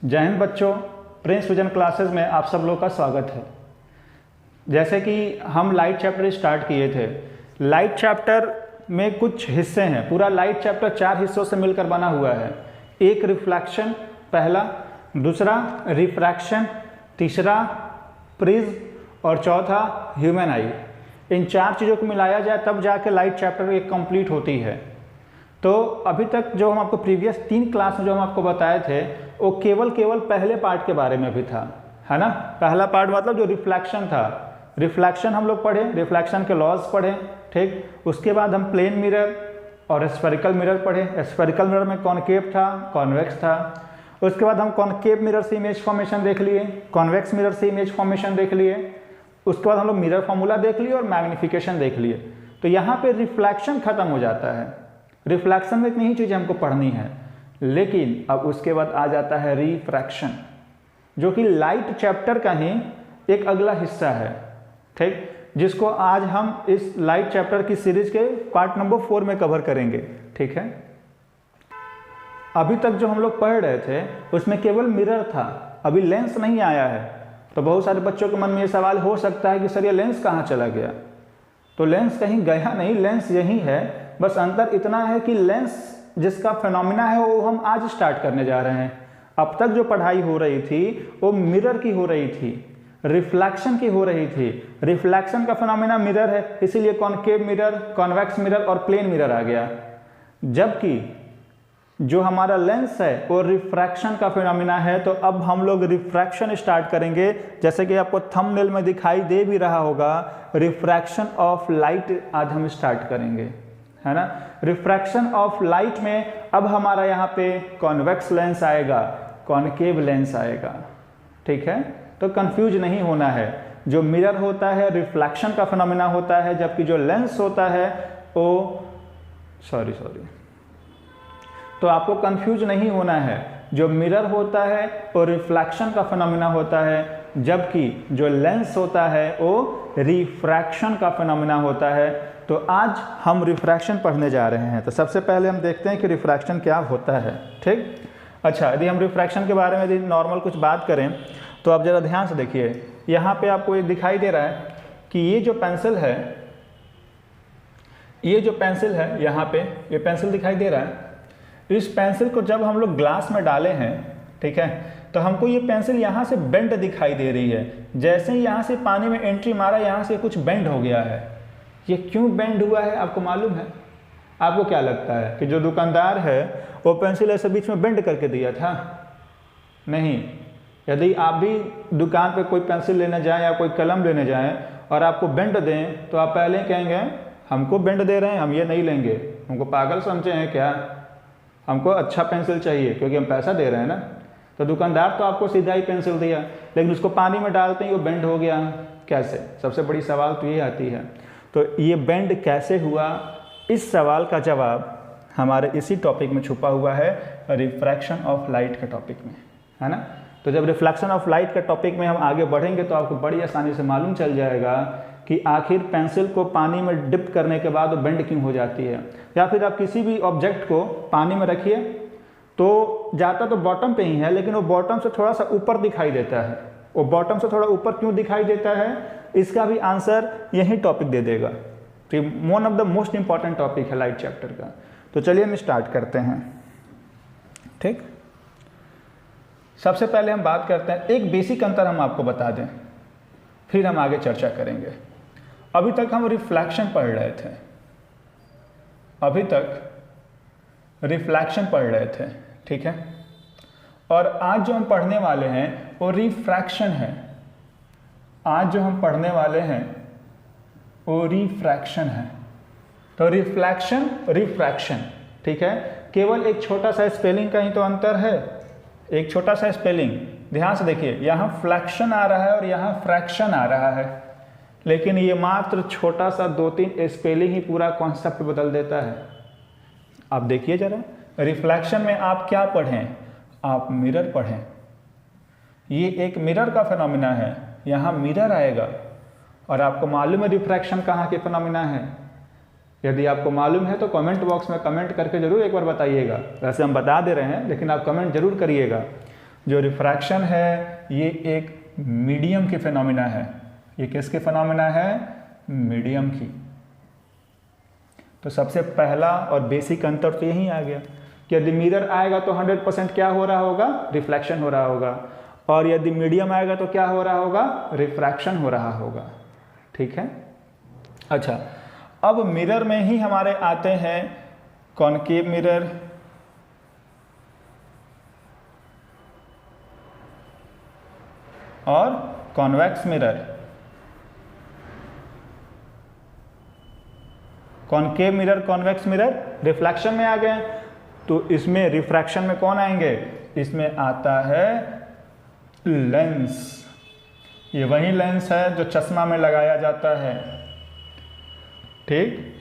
जय हिंद बच्चों, Prince vision classes में आप सब लोग का स्वागत है। जैसे कि हम लाइट चैप्टर स्टार्ट किए थे, लाइट चैप्टर में कुछ हिस्से हैं। पूरा लाइट चैप्टर 4 हिस्सों से मिलकर बना हुआ है। एक रिफ्लेक्शन पहला, दूसरा रिफ्रैक्शन, तीसरा प्रिज्म और चौथा ह्यूमन आई। इन 4 चीज़ों को मिलाया जाए तब जाके लाइट चैप्टर एक कंप्लीट होती है। तो अभी तक जो हम आपको प्रीवियस 3 क्लास में जो हम आपको बताए थे वो केवल पहले पार्ट के बारे में भी था, है ना। पहला पार्ट मतलब जो रिफ्लेक्शन था, रिफ्लेक्शन हम लोग पढ़े, रिफ्लेक्शन के लॉज पढ़े, ठीक। उसके बाद हम प्लेन मिरर और स्फेरिकल मिरर पढ़े। स्फेरिकल मिरर में कॉनकेव था, कॉन्वेक्स था। उसके बाद हम कॉनकेव मिरर से इमेज फॉर्मेशन देख लिए, कॉन्वेक्स मिरर से इमेज फॉर्मेशन देख लिए। उसके बाद हम लोग मिरर फॉर्मूला देख लिए और मैग्निफिकेशन देख लिए। तो यहाँ पे रिफ्लेक्शन खत्म हो जाता है। रिफ्लेक्शन में इतनी ही चीज़ें हमको पढ़नी है, लेकिन अब उसके बाद आ जाता है रिफ्रैक्शन, जो कि लाइट चैप्टर का ही एक अगला हिस्सा है, ठीक, जिसको आज हम इस लाइट चैप्टर की सीरीज के पार्ट नंबर 4 में कवर करेंगे, ठीक है। अभी तक जो हम लोग पढ़ रहे थे उसमें केवल मिरर था, अभी लेंस नहीं आया है। तो बहुत सारे बच्चों के मन में ये सवाल हो सकता है कि सर ये लेंस कहाँ चला गया। तो लेंस कहीं गया नहीं, लेंस यही है। बस अंतर इतना है कि लेंस जिसका फिनोमिना है वो हम आज स्टार्ट करने जा रहे हैं। अब तक जो पढ़ाई हो रही थी वो मिरर की हो रही थी, रिफ्लेक्शन की हो रही थी। रिफ्लेक्शन का फिनोमिना मिरर है, इसीलिए कॉनकेव मिरर, कॉन्वेक्स मिरर और प्लेन मिरर आ गया। जबकि जो हमारा लेंस है वो रिफ्रैक्शन का फिनोमिना है। तो अब हम लोग रिफ्रैक्शन स्टार्ट करेंगे। जैसे कि आपको थंबनेल में दिखाई दे भी रहा होगा, रिफ्रैक्शन ऑफ लाइट आज हम स्टार्ट करेंगे, है ना। रिफ्रैक्शन ऑफ लाइट में अब हमारा यहाँ पे कॉन्वेक्स लेंस आएगा, कॉनकेव लेंस आएगा, ठीक है। तो कंफ्यूज नहीं होना है। जो मिरर होता है रिफ्लेक्शन का फिनोमिना होता है, जबकि जो लेंस होता है वो सॉरी तो आपको कंफ्यूज नहीं होना है। जो मिरर होता है वो रिफ्लेक्शन का फिनोमिना होता है, जबकि जो लेंस होता है वो रिफ्रैक्शन का फिनोमिना होता है। तो आज हम रिफ्रैक्शन पढ़ने जा रहे हैं। तो सबसे पहले हम देखते हैं कि रिफ्रैक्शन क्या होता है, ठीक। अच्छा, यदि हम रिफ्रैक्शन के बारे में यदि नॉर्मल कुछ बात करें तो आप ज़रा ध्यान से देखिए। यहाँ पे आपको ये दिखाई दे रहा है कि ये जो पेंसिल है, यहाँ पे ये पेंसिल दिखाई दे रहा है। इस पेंसिल को जब हम लोग ग्लास में डाले हैं, ठीक है, तो हमको ये पेंसिल यहाँ से बेंड दिखाई दे रही है। जैसे ही यहाँ से पानी में एंट्री मारा, यहाँ से कुछ बेंड हो गया है। ये क्यों बेंड हुआ है आपको मालूम है? आपको क्या लगता है कि जो दुकानदार है वो पेंसिल ऐसे बीच में बेंड करके दिया था? नहीं। यदि आप भी दुकान पे कोई पेंसिल लेने जाएं या कोई कलम लेने जाएं और आपको बेंड दें तो आप पहले कहेंगे हमको बेंड दे रहे हैं, हम ये नहीं लेंगे, हमको पागल समझे हैं क्या, हमको अच्छा पेंसिल चाहिए क्योंकि हम पैसा दे रहे हैं ना। तो दुकानदार तो आपको सीधा ही पेंसिल दिया, लेकिन उसको पानी में डालते ही वो बेंड हो गया। कैसे? सबसे बड़ी सवाल तो ये आती है। तो ये बेंड कैसे हुआ, इस सवाल का जवाब हमारे इसी टॉपिक में छुपा हुआ है, रिफ्रैक्शन ऑफ लाइट के टॉपिक में, है ना। तो जब रिफ्लेक्शन ऑफ लाइट के टॉपिक में हम आगे बढ़ेंगे तो आपको बड़ी आसानी से मालूम चल जाएगा कि आखिर पेंसिल को पानी में डिप करने के बाद वो बेंड क्यों हो जाती है। या फिर आप किसी भी ऑब्जेक्ट को पानी में रखिए तो जाता तो बॉटम पे ही है, लेकिन वो बॉटम से थोड़ा सा ऊपर दिखाई देता है। वो बॉटम से थोड़ा ऊपर क्यों दिखाई देता है, इसका भी आंसर यही टॉपिक दे देगा। तो one of the most important topic है लाइट चैप्टर का। तो चलिए हम स्टार्ट करते हैं, ठीक। सबसे पहले हम बात करते हैं, एक बेसिक अंतर हम आपको बता दें, फिर हम आगे चर्चा करेंगे। अभी तक हम रिफ्लेक्शन पढ़ रहे थे, ठीक है। और आज जो हम पढ़ने वाले हैं वो रिफ्रैक्शन है। तो रिफ्रैक्शन, ठीक है। केवल एक छोटा सा स्पेलिंग का ही तो अंतर है, एक छोटा सा स्पेलिंग। ध्यान से देखिए, यहाँ फ्लैक्शन आ रहा है और यहाँ फ्रैक्शन आ रहा है, लेकिन ये मात्र छोटा सा 2-3 स्पेलिंग ही पूरा कॉन्सेप्ट बदल देता है। आप देखिए जरा, रिफ्लेक्शन में आप क्या पढ़ें, आप मिरर पढ़ें। ये एक मिरर का फिनोमिना है, यहाँ मिरर आएगा। और आपको मालूम है रिफ्रैक्शन कहाँ के फिनोमिना है? यदि आपको मालूम है तो कमेंट बॉक्स में कमेंट करके जरूर एक बार बताइएगा। वैसे हम बता दे रहे हैं, लेकिन आप कमेंट जरूर करिएगा। जो रिफ्रैक्शन है ये एक मीडियम की फिनोमिना है। ये किसके फिनोमिना है? मीडियम की। तो सबसे पहला और बेसिक अंतर तो यही आ गया कि यदि मिरर आएगा तो 100% क्या हो रहा होगा? रिफ्लेक्शन हो रहा होगा, और यदि मीडियम आएगा तो क्या हो रहा होगा? रिफ्रैक्शन हो रहा होगा। ठीक है। अच्छा, अब मिरर में ही हमारे आते हैं कॉनकेव मिरर और convex mirror. Concave mirror, convex mirror reflection में आ गए, तो इसमें रिफ्रैक्शन में कौन आएंगे? इसमें आता है लेंस। ये वही लेंस है जो चश्मा में लगाया जाता है। ठीक।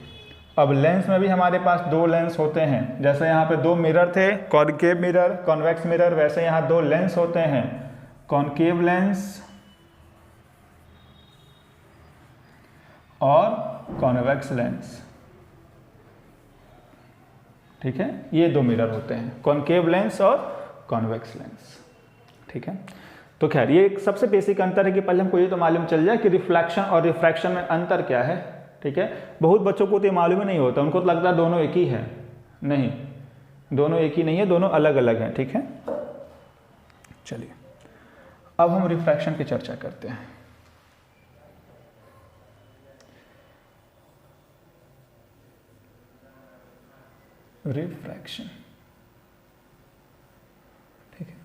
अब लेंस में भी हमारे पास दो लेंस होते हैं, जैसे यहाँ पे दो मिरर थे, कॉनकेव मिरर, कॉन्वेक्स मिरर, वैसे यहाँ दो लेंस होते हैं, कॉनकेव लेंस और कॉन्वेक्स लेंस। ठीक है, ये दो मिरर होते हैं, कॉनकेव लेंस और कॉन्वेक्स लेंस। ठीक है। तो खैर ये एक सबसे बेसिक अंतर है कि पहले हमको ये तो मालूम चल जाए कि रिफ्लेक्शन और रिफ्रैक्शन में अंतर क्या है। ठीक है। बहुत बच्चों को तो ये मालूम ही नहीं होता, उनको तो लगता है दोनों एक ही है। नहीं, दोनों एक ही नहीं है, दोनों अलग अलग हैं। ठीक है। चलिए अब हम रिफ्रैक्शन की चर्चा करते हैं। रिफ्रैक्शन। ठीक है।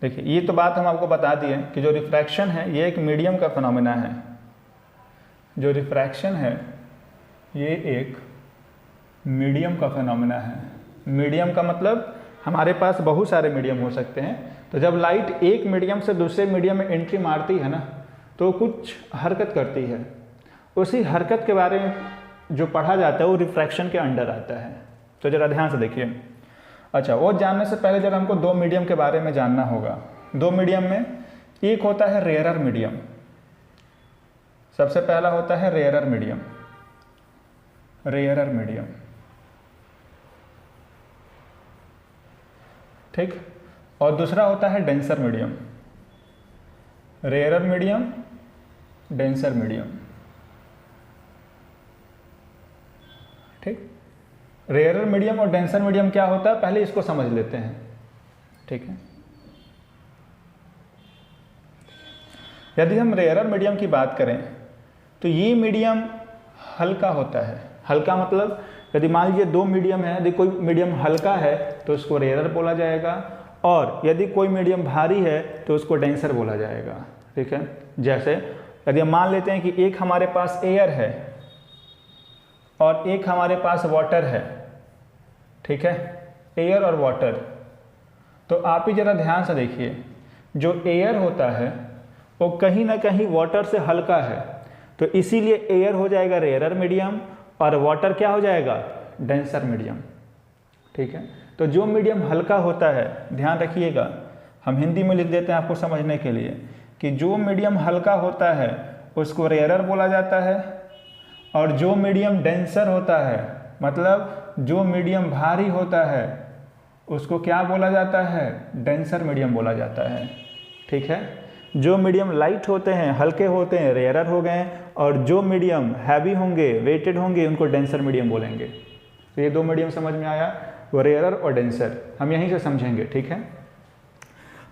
देखिए ये तो बात हम आपको बता दिए कि जो रिफ्रैक्शन है ये एक मीडियम का फिनोमिना है। जो रिफ्रैक्शन है ये एक मीडियम का फिनोमिना है। मीडियम का मतलब हमारे पास बहुत सारे मीडियम हो सकते हैं। तो जब लाइट एक मीडियम से दूसरे मीडियम में एंट्री मारती है ना, तो कुछ हरकत करती है। उसी हरकत के बारे में जो पढ़ा जाता है वो रिफ्रैक्शन के अंडर आता है। तो जरा ध्यान से देखिए। अच्छा, वो जानने से पहले जरा हमको दो मीडियम के बारे में जानना होगा। दो मीडियम में एक होता है रेयरर मीडियम। सबसे पहला होता है रेयरर मीडियम। Rarer medium. ठीक। और दूसरा होता है denser medium. Rarer medium, denser medium. ठीक। रेयरर मीडियम और डेंसर मीडियम क्या होता है पहले इसको समझ लेते हैं। ठीक है। यदि हम रेयरर मीडियम की बात करें तो ये मीडियम हल्का होता है। हल्का मतलब यदि मान लीजिए दो मीडियम है, यदि कोई मीडियम हल्का है तो उसको रेयरर बोला जाएगा, और यदि कोई मीडियम भारी है तो उसको डेंसर बोला जाएगा। ठीक है। जैसे यदि हम मान लेते हैं कि एक हमारे पास एयर है और एक हमारे पास वाटर है। ठीक है, एयर और वाटर। तो आप ही जरा ध्यान से देखिए, जो एयर होता है वो कहीं ना कहीं वाटर से हल्का है, तो इसीलिए एयर हो जाएगा रेयरर मीडियम और वाटर क्या हो जाएगा? Denser medium. ठीक है। तो जो मीडियम हल्का होता है, ध्यान रखिएगा, हम हिंदी में लिख देते हैं आपको समझने के लिए कि जो मीडियम हल्का होता है उसको रेयरर बोला जाता है, और जो मीडियम डेंसर होता है मतलब जो मीडियम भारी होता है उसको क्या बोला जाता है? डेंसर मीडियम बोला जाता है। ठीक है। जो मीडियम लाइट होते हैं, हल्के होते हैं, रेयरर हो गए, और जो मीडियम हैवी होंगे, वेटेड होंगे, उनको डेंसर मीडियम बोलेंगे। तो ये दो मीडियम समझ में आया, वो रेयरर और डेंसर, हम यहीं से समझेंगे। ठीक है।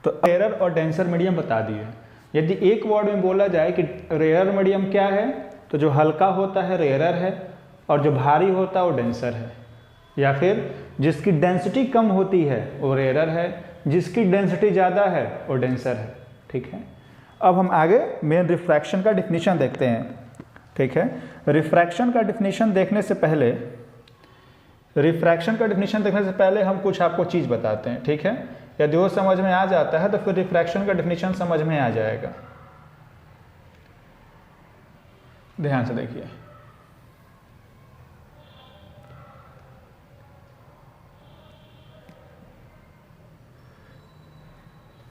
तो रेयरर और डेंसर मीडियम बता दिए। यदि एक वर्ड में बोला जाए कि रेयरर मीडियम क्या है, तो जो हल्का होता है रेयरर है, और जो भारी होता है वो डेंसर है, या फिर जिसकी डेंसिटी कम होती है वो रेयरर है, जिसकी डेंसिटी ज़्यादा है वो डेंसर है। ठीक है। अब हम आगे मेन रिफ्रैक्शन का डिफिनीशन देखते हैं। ठीक है। रिफ्रैक्शन का डिफिनीशन देखने से पहले हम कुछ आपको चीज़ बताते हैं। ठीक है। यदि वो समझ में आ जाता है तो फिर रिफ्रैक्शन का डिफिनीशन समझ में आ जाएगा। ध्यान से देखिए।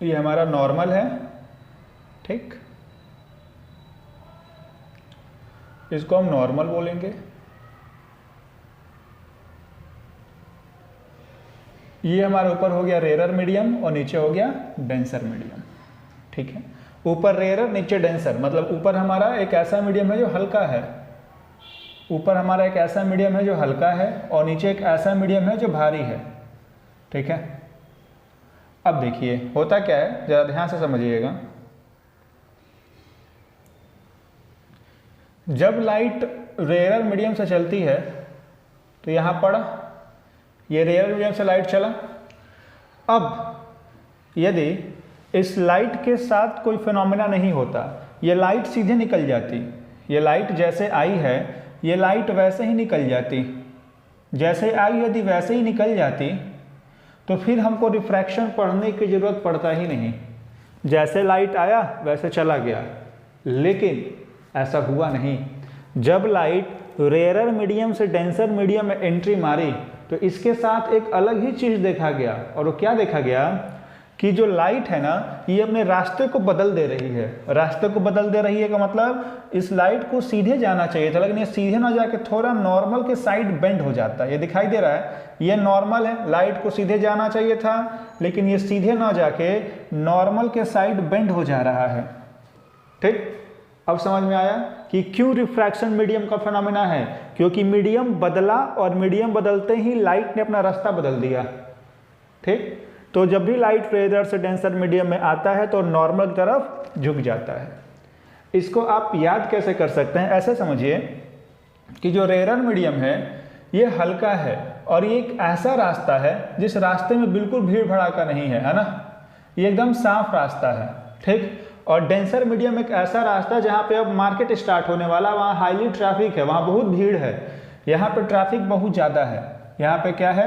ये हमारा नॉर्मल है। ठीक, इसको हम नॉर्मल बोलेंगे। ये हमारे ऊपर हो गया रेयरर मीडियम और नीचे हो गया डेंसर मीडियम। ठीक है, ऊपर रेयरर नीचे डेंसर, मतलब ऊपर हमारा एक ऐसा मीडियम है जो हल्का है, ऊपर हमारा एक ऐसा मीडियम है जो हल्का है और नीचे एक ऐसा मीडियम है जो भारी है। ठीक है, अब देखिए होता क्या है, जरा ध्यान से समझिएगा। जब लाइट रेयरर मीडियम से चलती है तो यहाँ पड़ा, ये रेयरर मीडियम से लाइट चला। अब यदि इस लाइट के साथ कोई फिनोमेना नहीं होता, ये लाइट सीधे निकल जाती, ये लाइट जैसे आई है ये लाइट वैसे ही निकल जाती, जैसे आई यदि वैसे ही निकल जाती तो फिर हमको रिफ्रैक्शन पढ़ने की ज़रूरत पड़ता ही नहीं, जैसे लाइट आया वैसे चला गया। लेकिन ऐसा हुआ नहीं, जब लाइट रेयरर मीडियम से डेंसर मीडियम में एंट्री मारी तो इसके साथ एक अलग ही चीज़ देखा गया। और वो क्या देखा गया कि जो लाइट है ना ये अपने रास्ते को बदल दे रही है। रास्ते को बदल दे रही है का मतलब इस लाइट को सीधे जाना चाहिए था, लेकिन ये सीधे ना जाके थोड़ा नॉर्मल के साइड बेंड हो जाता है। ये दिखाई दे रहा है, ये नॉर्मल है, लाइट को सीधे जाना चाहिए था लेकिन ये सीधे ना जाके नॉर्मल के साइड बेंड हो जा रहा है। ठीक, अब समझ में आया कि क्यों रिफ्रैक्शन मीडियम का फिनोमेना है, क्योंकि मीडियम बदला और मीडियम बदलते ही लाइट ने अपना रास्ता बदल दिया। ठीक, तो जब भी लाइट रेयरर से डेंसर मीडियम में आता है तो नॉर्मल की तरफ झुक जाता है। इसको आप याद कैसे कर सकते हैं, ऐसे समझिए कि जो रेयरर मीडियम है ये हल्का है और ये एक ऐसा रास्ता है जिस रास्ते में बिल्कुल भीड़ भड़ाका नहीं है ना, ये एकदम साफ रास्ता है। ठीक, और डेंसर मीडियम एक ऐसा रास्ता है जहाँ पे अब मार्केट स्टार्ट होने वाला, वहाँ हाईली ट्रैफिक है, वहाँ बहुत भीड़ है, यहाँ पे ट्रैफिक बहुत ज़्यादा है, यहाँ पे क्या है,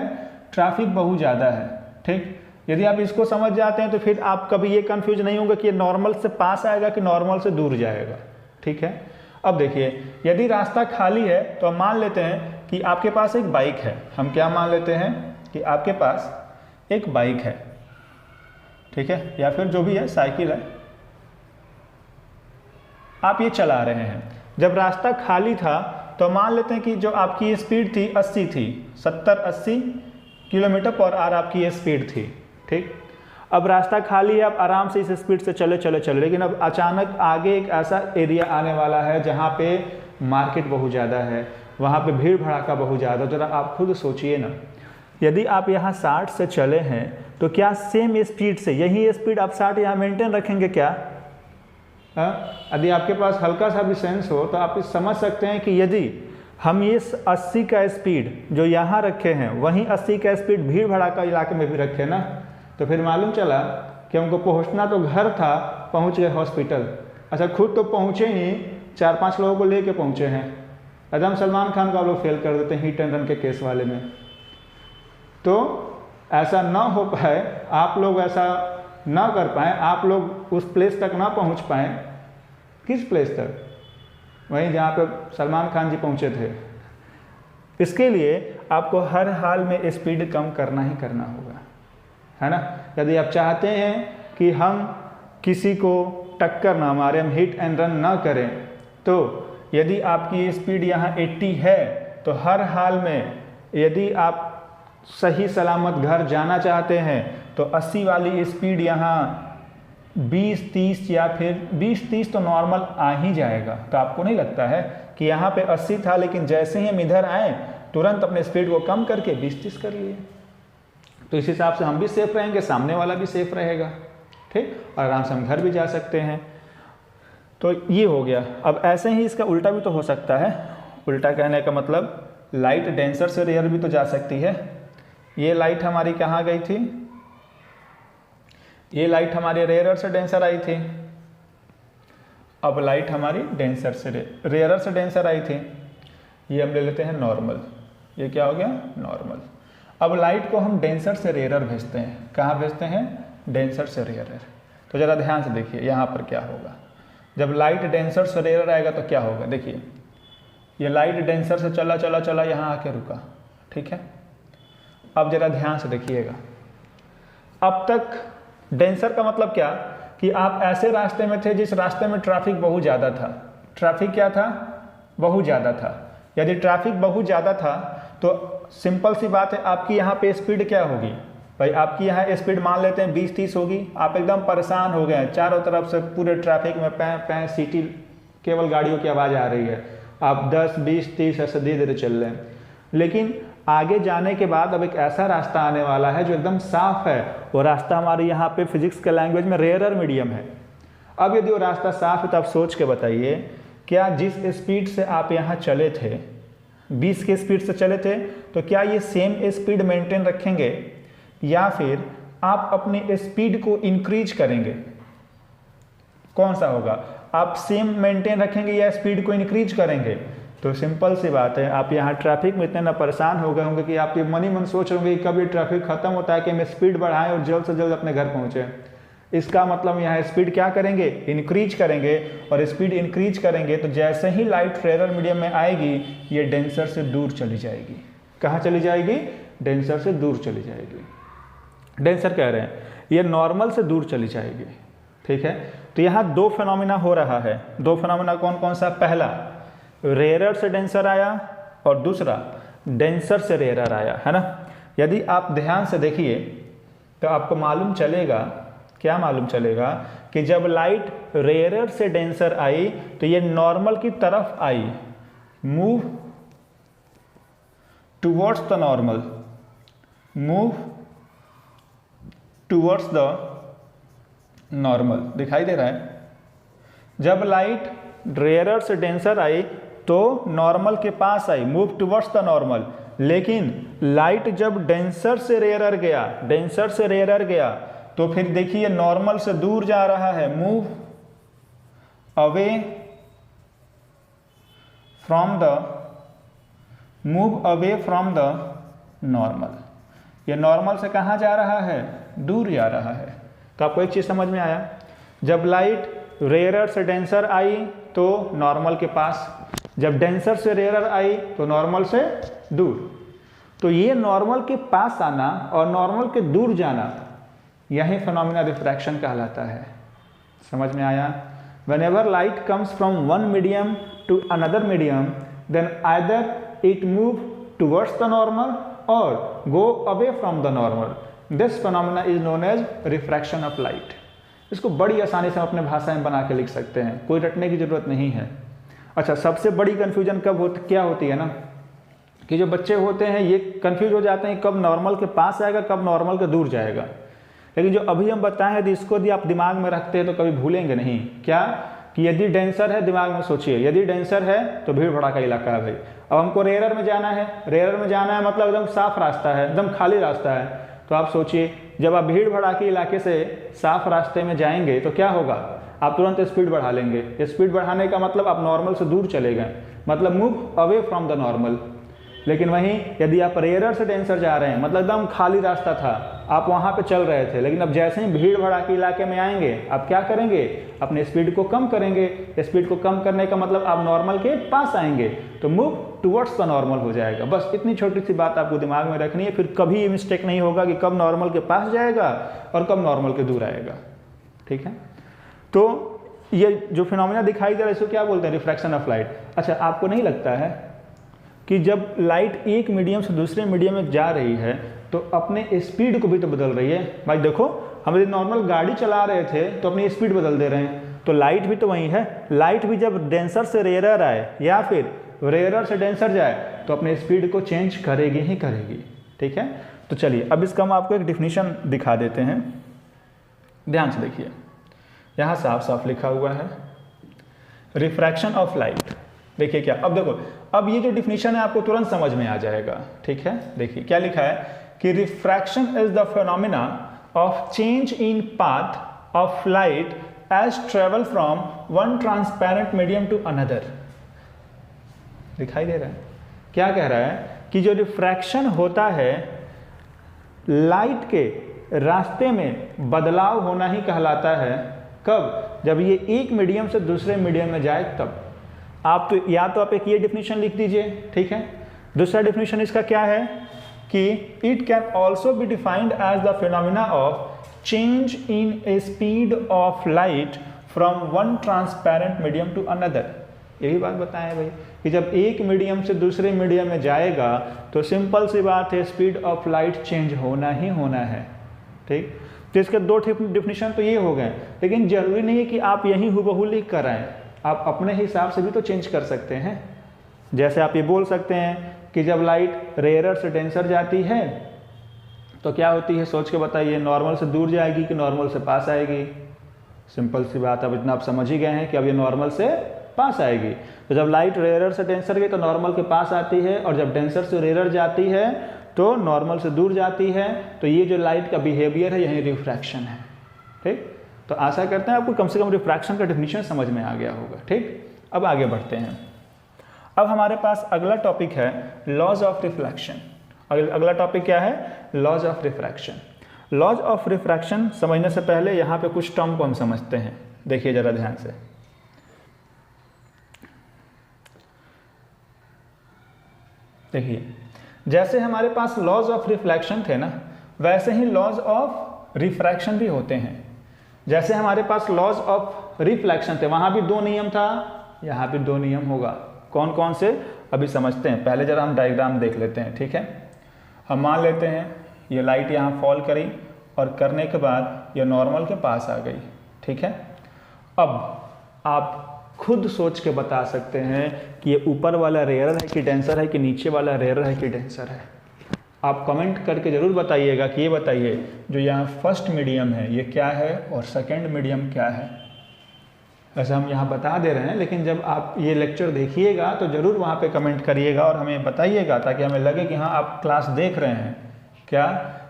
ट्रैफिक बहुत ज़्यादा है। ठीक, यदि आप इसको समझ जाते हैं तो फिर आप कभी ये कंफ्यूज नहीं होंगे कि ये नॉर्मल से पास आएगा कि नॉर्मल से दूर जाएगा। ठीक है, अब देखिए यदि रास्ता खाली है तो हम मान लेते हैं कि आपके पास एक बाइक है, हम क्या मान लेते हैं कि आपके पास एक बाइक है। ठीक है, या फिर जो भी है साइकिल है, आप ये चला रहे हैं। जब रास्ता खाली था तो मान लेते हैं कि जो आपकी स्पीड थी 80 थी, 70-80 किलोमीटर पर आवर आपकी ये स्पीड थी। ठीक, अब रास्ता खाली है, आप आराम से इस स्पीड से चले, लेकिन अब अचानक आगे एक ऐसा एरिया आने वाला है जहाँ पे मार्केट बहुत ज़्यादा है, वहाँ पे भीड़ भड़ाका बहुत ज़्यादा। जरा आप खुद सोचिए ना, यदि आप यहाँ 60 से चले हैं तो क्या सेम स्पीड से यही स्पीड आप 60 यहाँ मेंटेन रखेंगे क्या? यदि आपके पास हल्का सा भी सेंस हो तो आप इस समझ सकते हैं कि यदि हम ये 80 का स्पीड जो यहाँ रखे हैं वहीं 80 का स्पीड भीड़ भड़ाका इलाके में भी रखे ना, तो फिर मालूम चला कि हमको पहुँचना तो घर था, पहुँच गए हॉस्पिटल। अच्छा, खुद तो पहुँचे ही, 4-5 लोगों को लेके पहुँचे हैं। एकदम सलमान खान को आप लोग फेल कर देते हैं हिट एंड रन के केस वाले में। तो ऐसा ना हो पाए, आप लोग ऐसा ना कर पाएँ, आप लोग उस प्लेस तक ना पहुँच पाएँ। किस प्लेस तक? वहीं जहाँ पे सलमान खान जी पहुँचे थे। इसके लिए आपको हर हाल में स्पीड कम करना ही करना होगा, है ना। यदि आप चाहते हैं कि हम किसी को टक्कर ना मारे, हम हिट एंड रन ना करें, तो यदि आपकी स्पीड यहाँ 80 है तो हर हाल में यदि आप सही सलामत घर जाना चाहते हैं तो 80 वाली स्पीड यहाँ 20-30 या फिर 20-30 तो नॉर्मल आ ही जाएगा। तो आपको नहीं लगता है कि यहाँ पे 80 था लेकिन जैसे ही हम इधर आए तुरंत अपने स्पीड को कम करके 20-30 कर लिए। तो इस हिसाब से हम भी सेफ रहेंगे, सामने वाला भी सेफ रहेगा। ठीक, और आराम से हम घर भी जा सकते हैं। तो ये हो गया। अब ऐसे ही इसका उल्टा भी तो हो सकता है। उल्टा कहने का मतलब लाइट डेंसर से रेयर भी तो जा सकती है। ये लाइट हमारी कहाँ गई थी? ये लाइट हमारी रेयरर से डेंसर आई थी। अब लाइट हमारी डेंसर से रेयरर से डेंसर आई थी। ये हम ले लेते हैं नॉर्मल। ये क्या हो गया? नॉर्मल। अब लाइट को हम डेंसर से रेयरर भेजते हैं। कहाँ भेजते हैं? डेंसर से रेयरर। तो ज़रा ध्यान से देखिए यहाँ पर क्या होगा। जब लाइट डेंसर से रेयरर आएगा तो क्या होगा? देखिए ये लाइट डेंसर से चला चला चला यहाँ आके रुका। ठीक है, अब ज़रा ध्यान से देखिएगा। अब तक डेंसर का मतलब क्या कि आप ऐसे रास्ते में थे जिस रास्ते में ट्रैफिक बहुत ज़्यादा था। ट्रैफिक क्या था? बहुत ज़्यादा था। यदि ट्रैफिक बहुत ज़्यादा था तो सिंपल सी बात है, आपकी यहाँ पे स्पीड क्या होगी? भाई आपकी यहाँ स्पीड मान लेते हैं 20-30 होगी, आप एकदम परेशान हो गए हैं, चारों तरफ से पूरे ट्रैफिक में पैं पैं सीटी केवल गाड़ियों की आवाज़ आ रही है, आप 10, 20, 30 ऐसे धीरे धीरे चल रहे हैं। लेकिन आगे जाने के बाद अब एक ऐसा रास्ता आने वाला है जो एकदम साफ है, वो रास्ता हमारे यहाँ पे फिजिक्स के लैंग्वेज में रेयरर मीडियम है। अब यदि वो रास्ता साफ है तो आप सोच के बताइए, क्या जिस स्पीड से आप यहाँ चले थे, 20 के स्पीड से चले थे, तो क्या ये सेम स्पीड मेंटेन रखेंगे या फिर आप अपनी स्पीड को इंक्रीज करेंगे? कौन सा होगा? आप सेम मेंटेन रखेंगे या स्पीड को इंक्रीज करेंगे? तो सिंपल सी बात है, आप यहाँ ट्रैफिक में इतने ना परेशान हो गए होंगे कि आप ये मन ही मन सोच रहे होंगे कि कब ये ट्रैफिक खत्म होता है कि हम स्पीड बढ़ाएं और जल्द से जल्द अपने घर पहुँचे। इसका मतलब यहाँ स्पीड क्या करेंगे? इंक्रीज करेंगे, और स्पीड इंक्रीज करेंगे तो जैसे ही लाइट रेयरर मीडियम में आएगी ये डेंसर से दूर चली जाएगी। कहाँ चली जाएगी? डेंसर से दूर चली जाएगी। डेंसर कह रहे हैं ये नॉर्मल से दूर चली जाएगी, ठीक है। तो यहाँ दो फिनोमिना हो रहा है। दो फिनोमिना कौन कौन सा? पहला रेयरर से डेंसर आया और दूसरा डेंसर से रेयरर आया, है ना। यदि आप ध्यान से देखिए तो आपको मालूम चलेगा, क्या मालूम चलेगा कि जब लाइट रेयरर से डेंसर आई तो ये नॉर्मल की तरफ आई, move towards the normal, move towards the normal. दिखाई दे रहा है? जब लाइट रेयरर से डेंसर आई तो नॉर्मल के पास आई, मूव टुवर्ड्स द नॉर्मल। लेकिन लाइट जब डेंसर से रेयरर गया, डेंसर से रेयरर गया, तो फिर देखिए नॉर्मल से दूर जा रहा है, move away from the normal. ये नॉर्मल से कहाँ जा रहा है? दूर जा रहा है। तो आपको एक चीज समझ में आया, जब लाइट रेयरर से डेंसर आई तो नॉर्मल के पास, जब डेंसर से रेयरर आई तो नॉर्मल से दूर। तो ये नॉर्मल के पास आना और नॉर्मल के दूर जाना, यही फिनोमिना रिफ्रैक्शन कहलाता है। समझ में आया? Whenever light comes from one medium to another medium, then either it move towards the normal or go away from the normal. This phenomena is known as refraction of light. इसको बड़ी आसानी से हम अपने भाषा में बना के लिख सकते हैं, कोई रटने की जरूरत नहीं है। अच्छा, सबसे बड़ी कन्फ्यूजन क्या होती है ना, कि जो बच्चे होते हैं ये कन्फ्यूज हो जाते हैं कब नॉर्मल के पास आएगा, कब नॉर्मल के दूर जाएगा। लेकिन जो अभी हम बताएं यदि इसको यदि आप दिमाग में रखते हैं तो कभी भूलेंगे नहीं। क्या? कि यदि डेंसर है, दिमाग में सोचिए, यदि डेंसर है तो भीड़ भड़ाका इलाका है भाई, अब हमको रेयरर में जाना है, रेयरर में जाना है मतलब एकदम साफ रास्ता है, एकदम खाली रास्ता है। तो आप सोचिए जब आप भीड़ भड़ाके इलाके से साफ रास्ते में जाएंगे तो क्या होगा? आप तुरंत स्पीड बढ़ा लेंगे। स्पीड बढ़ाने का मतलब आप नॉर्मल से दूर चले गए, मतलब move away from the normal. लेकिन वहीं यदि आप रेयरर से डेंसर जा रहे हैं, मतलब एकदम खाली रास्ता था, आप वहाँ पे चल रहे थे, लेकिन अब जैसे ही भीड़ भड़ाके इलाके में आएंगे आप क्या करेंगे? अपने स्पीड को कम करेंगे। स्पीड को कम करने का मतलब आप नॉर्मल के पास आएंगे, तो मूव टुवर्ड्स द नॉर्मल हो जाएगा। बस इतनी छोटी सी बात आपको दिमाग में रखनी है, फिर कभी ये मिस्टेक नहीं होगा कि कब नॉर्मल के पास जाएगा और कब नॉर्मल के दूर आएगा। ठीक है, तो ये जो फिनोमिना दिखाई दे रहा है इसको क्या बोलते हैं? Refraction of light. अच्छा, आपको नहीं लगता है कि जब लाइट एक मीडियम से दूसरे मीडियम में जा रही है तो अपने स्पीड को भी तो बदल रही है? भाई देखो, हम यदि नॉर्मल गाड़ी चला रहे थे तो अपनी स्पीड बदल दे रहे हैं, तो लाइट भी तो वही है। लाइट भी जब डेंसर से रेयरर आए या फिर रेयरर से डेंसर जाए तो अपने स्पीड को चेंज करेगी ही करेगी। ठीक है, तो चलिए अब इसका हम आपको एक डिफिनीशन दिखा देते हैं। ध्यान से देखिए, यहाँ साफ साफ लिखा हुआ है रिफ्रैक्शन ऑफ लाइट। देखिए क्या, अब देखो, अब ये जो डिफिनीशन है आपको तुरंत समझ में आ जाएगा। ठीक है, देखिए क्या लिखा है कि refraction is the phenomena of change in path of light as travel from one transparent medium to another. दिखाई दे रहा है? क्या कह रहा है कि जो रिफ्रैक्शन होता है लाइट के रास्ते में बदलाव होना ही कहलाता है। कब? जब ये एक मीडियम से दूसरे मीडियम में जाए तब। आप तो या तो आप एक ये डिफिनीशन लिख दीजिए, ठीक है। दूसरा डिफिनीशन इसका क्या है कि it can also be defined as the phenomena of change in a speed of light from one transparent medium to another. यही बात बताएं भाई कि जब एक मीडियम से दूसरे मीडियम में जाएगा तो सिंपल सी बात है, स्पीड ऑफ लाइट चेंज होना ही होना है। ठीक, तो इसके दो डिफिनीशन तो ये हो गए, लेकिन जरूरी नहीं है कि आप यही हुबहू लिख कर आए, आप अपने हिसाब से भी तो चेंज कर सकते हैं। जैसे आप ये बोल सकते हैं कि जब लाइट रेयरर से डेंसर जाती है तो क्या होती है, सोच के बताइए, नॉर्मल से दूर जाएगी कि नॉर्मल से पास आएगी? सिंपल सी बात, अब इतना आप समझ ही गए हैं कि अब ये नॉर्मल से पास आएगी। तो जब लाइट रेयरर से डेंसर गई तो नॉर्मल के पास आती है, और जब डेंसर से रेयरर जाती है तो नॉर्मल से दूर जाती है। तो ये जो लाइट का बिहेवियर है यही रिफ्रैक्शन है। ठीक, तो आशा करते हैं आपको कम से कम रिफ्रैक्शन का डेफिनेशन समझ में आ गया होगा। ठीक, अब आगे बढ़ते हैं। अब हमारे पास अगला टॉपिक है लॉज ऑफ रिफ्लेक्शन। अगला टॉपिक क्या है? Laws of refraction. Laws of refraction समझने से पहले यहाँ पे कुछ टर्म को हम समझते हैं। देखिए जरा ध्यान से, देखिए जैसे हमारे पास लॉज ऑफ रिफ्लेक्शन थे ना, वैसे ही लॉज ऑफ रिफ्रैक्शन भी होते हैं। जैसे हमारे पास लॉज ऑफ रिफ्लेक्शन थे, वहां भी दो नियम था, यहाँ भी दो नियम होगा। कौन कौन से अभी समझते हैं। पहले जरा हम डायग्राम देख लेते हैं। ठीक है, हम मान लेते हैं ये लाइट यहाँ फॉल करी और करने के बाद ये नॉर्मल के पास आ गई। ठीक है, अब आप खुद सोच के बता सकते हैं कि ये ऊपर वाला रेयरर है कि डेंसर है, कि नीचे वाला रेयरर है कि डेंसर है। आप कमेंट करके ज़रूर बताइएगा कि ये बताइए जो यहाँ फर्स्ट मीडियम है ये क्या है और सेकंड मीडियम क्या है। वैसे हम यहाँ बता दे रहे हैं, लेकिन जब आप ये लेक्चर देखिएगा तो ज़रूर वहाँ पे कमेंट करिएगा और हमें बताइएगा, ताकि हमें लगे कि हाँ आप क्लास देख रहे हैं। क्या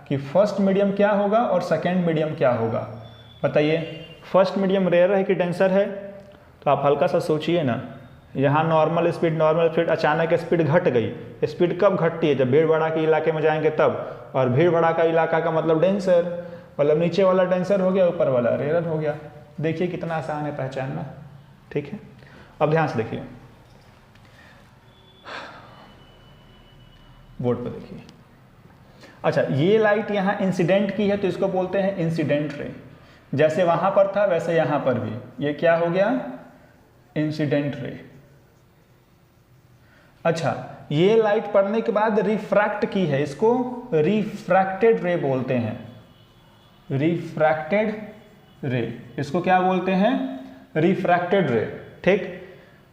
कि फर्स्ट मीडियम क्या होगा और सेकेंड मीडियम क्या होगा, बताइए। फर्स्ट मीडियम रेयरर है कि डेंसर है? तो आप हल्का सा सोचिए ना, यहाँ नॉर्मल स्पीड अचानक स्पीड घट गई। स्पीड कब घटती है? जब भीड़ भड़ा के इलाके में जाएंगे तब, और भीड़ भड़ा का इलाका का मतलब डेंसर, मतलब नीचे वाला डेंसर हो गया, ऊपर वाला रेयरर हो गया। देखिए कितना आसान है पहचानना। ठीक है, अब ध्यान से देखिए, बोर्ड पर देखिए। अच्छा, ये लाइट यहाँ इंसिडेंट की है तो इसको बोलते हैं इंसिडेंट रे। जैसे वहां पर था वैसे यहां पर भी ये क्या हो गया? Incident ray. अच्छा, ये लाइट पड़ने के बाद रिफ्रैक्ट की है, इसको रिफ्रैक्टेड रे बोलते हैं। रिफ्रैक्टेड रे, इसको क्या बोलते हैं? रिफ्रैक्टेड रे। ठीक,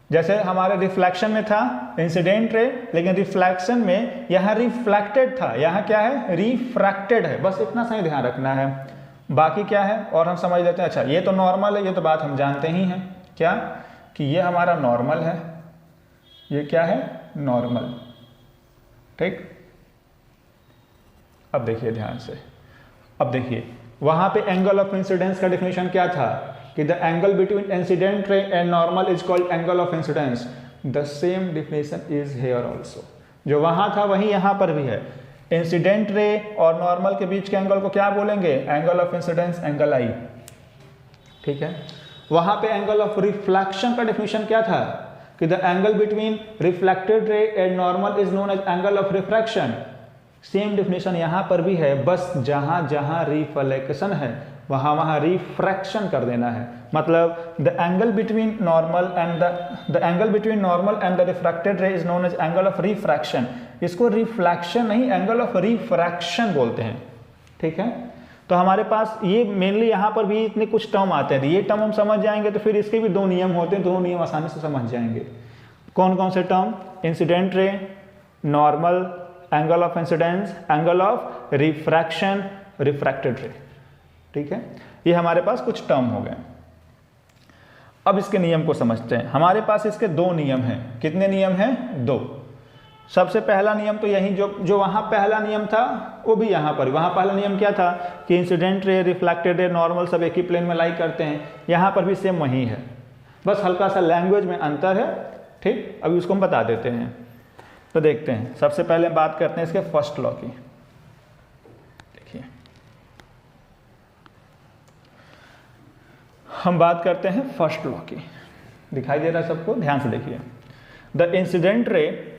जैसे हमारे रिफ्लेक्शन में था इंसिडेंट रे, लेकिन रिफ्लेक्शन में यहाँ रिफ्लेक्टेड था, यहाँ क्या है? रिफ्रैक्टेड है। बस इतना सा ही ध्यान रखना है, बाकी क्या है और हम समझ लेते हैं। अच्छा, ये तो नॉर्मल है, ये तो बात हम जानते ही हैं, क्या कि ये हमारा नॉर्मल है, ये क्या है? नॉर्मल। ठीक, अब देखिए ध्यान से, अब देखिए वहां पे एंगल ऑफ इंसिडेंस का डेफिनेशन क्या था कि the angle between incident ray and normal is called angle of incidence. The same definition is here also. जो वहां था वही यहां पर भी है। इंसिडेंट रे और नॉर्मल के बीच के एंगल को क्या बोलेंगे? Angle of incidence, angle I. ठीक है, वहां पे एंगल ऑफ रिफ्लेक्शन का डेफिनेशन क्या था कि the angle between reflected ray and normal is known as angle of refraction. Same definition यहां पर भी है, बस जहां जहां रिफ्लेक्शन है वहां वहां रिफ्रैक्शन कर देना है। मतलब the angle between normal and the refracted ray is known as angle of refraction. इसको रिफ्लेक्शन नहीं, एंगल ऑफ रिफ्रैक्शन बोलते हैं। ठीक है, तो हमारे पास ये मेनली यहाँ पर भी इतने कुछ टर्म आते हैं। ये टर्म हम समझ जाएंगे तो फिर इसके भी दो नियम होते हैं, दोनों नियम आसानी से समझ जाएंगे। कौन कौन से term? Incident ray, normal, angle of incidence, angle of refraction, refracted रे। ठीक है, ये हमारे पास कुछ टर्म हो गए। अब इसके नियम को समझते हैं। हमारे पास इसके दो नियम हैं। कितने नियम हैं? दो। सबसे पहला नियम तो यही जो वहां पहला नियम था वो भी यहाँ पर। वहां पहला नियम क्या था कि incident ray, reflected ray, normal सब एक ही प्लेन में लाई करते हैं। यहाँ पर भी सेम वही है, बस हल्का सा लैंग्वेज में अंतर है। ठीक, अभी उसको हम बता देते हैं। तो देखते हैं, सबसे पहले बात करते हैं इसके फर्स्ट लॉ की। देखिए, हम बात करते हैं फर्स्ट लॉ की। दिखाई दे रहा है सबको? ध्यान से देखिए। The incident ray,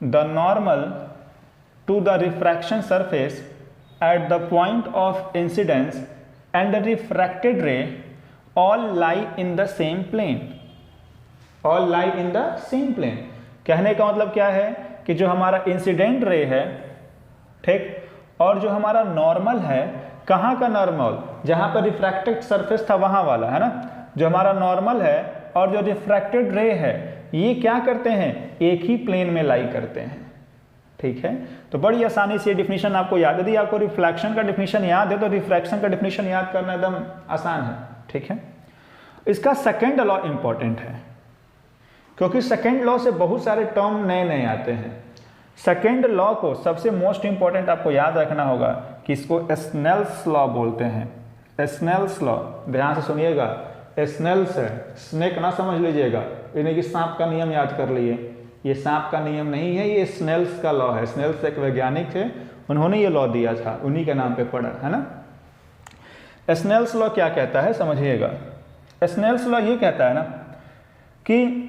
the normal to the refraction surface at the point of incidence and the refracted ray all lie in the same plane. All lie in the same plane. कहने का मतलब क्या है कि जो हमारा इंसिडेंट रे है, ठीक, और जो हमारा नॉर्मल है, कहाँ का नॉर्मल, जहाँ पर रिफ्रैक्टेड सरफेस था वहाँ वाला, है ना, जो हमारा नॉर्मल है और जो रिफ्रैक्टेड रे है, ये क्या करते हैं, एक ही प्लेन में लाई करते हैं। ठीक है, तो बड़ी आसानी से डिफिनीशन आपको याद है। यदि आपको रिफ्लेक्शन का डिफिनीशन याद है तो रिफ्रैक्शन का डिफिनीशन याद करना एकदम आसान है। ठीक है, इसका सेकेंड लॉ इंपॉर्टेंट है, क्योंकि सेकेंड लॉ से बहुत सारे टर्म नए नए आते हैं। सेकेंड लॉ को सबसे मोस्ट इंपॉर्टेंट आपको याद रखना होगा कि इसको स्नेल्स लॉ बोलते हैं। स्नेल्स लॉ, ध्यान से सुनिएगा, स्नेल्स है, स्नेक ना समझ लीजिएगा, यानी कि सांप का नियम याद कर लिए, ये सांप का नियम नहीं है, ये स्नेल्स का लॉ है। स्नेल्स एक वैज्ञानिक थे, उन्होंने ये लॉ दिया था, उन्हीं के नाम पे पढ़ा है ना। स्नेल्स लॉ क्या कहता है समझिएगा। स्नेल्स लॉ ये कहता है ना कि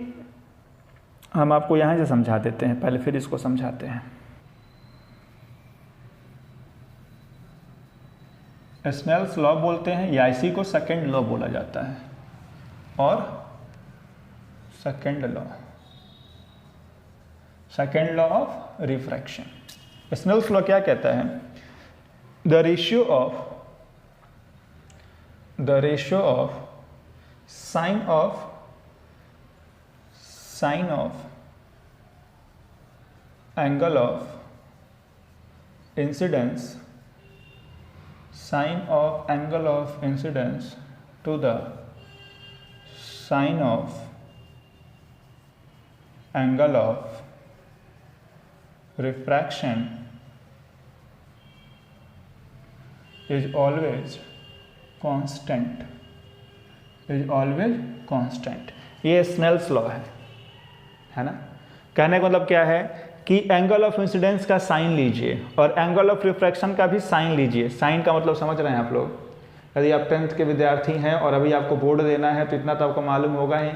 हम आपको यहाँ से समझा देते हैं, पहले फिर इसको समझाते हैं। स्नेल्स लॉ बोलते हैं या इसी को सेकेंड लॉ बोला जाता है। और second law of refraction. Snell's law क्या कहता है, the ratio of sine of angle of incidence, sine of angle of incidence to the sine of angle of refraction is always constant, ये Snell's law है ना। कहने का मतलब क्या है कि एंगल ऑफ इंसिडेंस का साइन लीजिए और एंगल ऑफ रिफ्रैक्शन का भी साइन लीजिए। साइन का मतलब समझ रहे हैं आप लोग, यदि आप 10th के विद्यार्थी हैं और अभी आपको बोर्ड देना है तो इतना तो आपको मालूम होगा ही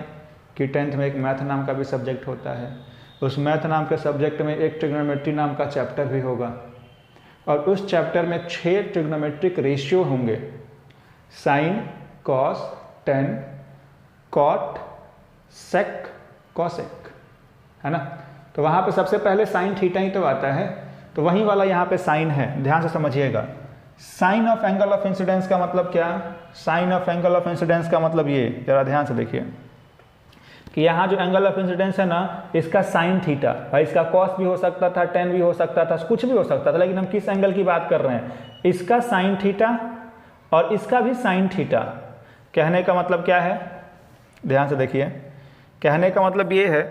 कि 10th में एक मैथ नाम का भी सब्जेक्ट होता है। उस मैथ नाम के सब्जेक्ट में एक ट्रिग्नोमेट्री नाम का चैप्टर भी होगा और उस चैप्टर में 6 ट्रिग्नोमेट्रिक रेशियो होंगे, साइन, कॉस, टेन, कॉट, सेक, कॉसेक, है ना। तो वहाँ पे सबसे पहले साइन थीटा ही तो आता है, तो वही वाला यहाँ पे साइन है, ध्यान से समझिएगा। Sine of angle of incidence का मतलब क्या, sine of angle of incidence का मतलब ये, जरा ध्यान से देखिए कि यहाँ जो एंगल ऑफ इंसिडेंस है ना, इसका साइन थीटा, भाई इसका कॉस भी हो सकता था, टेन भी हो सकता था, कुछ भी हो सकता था, लेकिन हम किस एंगल की बात कर रहे हैं, इसका साइन थीटा और इसका भी साइन थीटा। कहने का मतलब क्या है, ध्यान से देखिए, कहने का मतलब ये है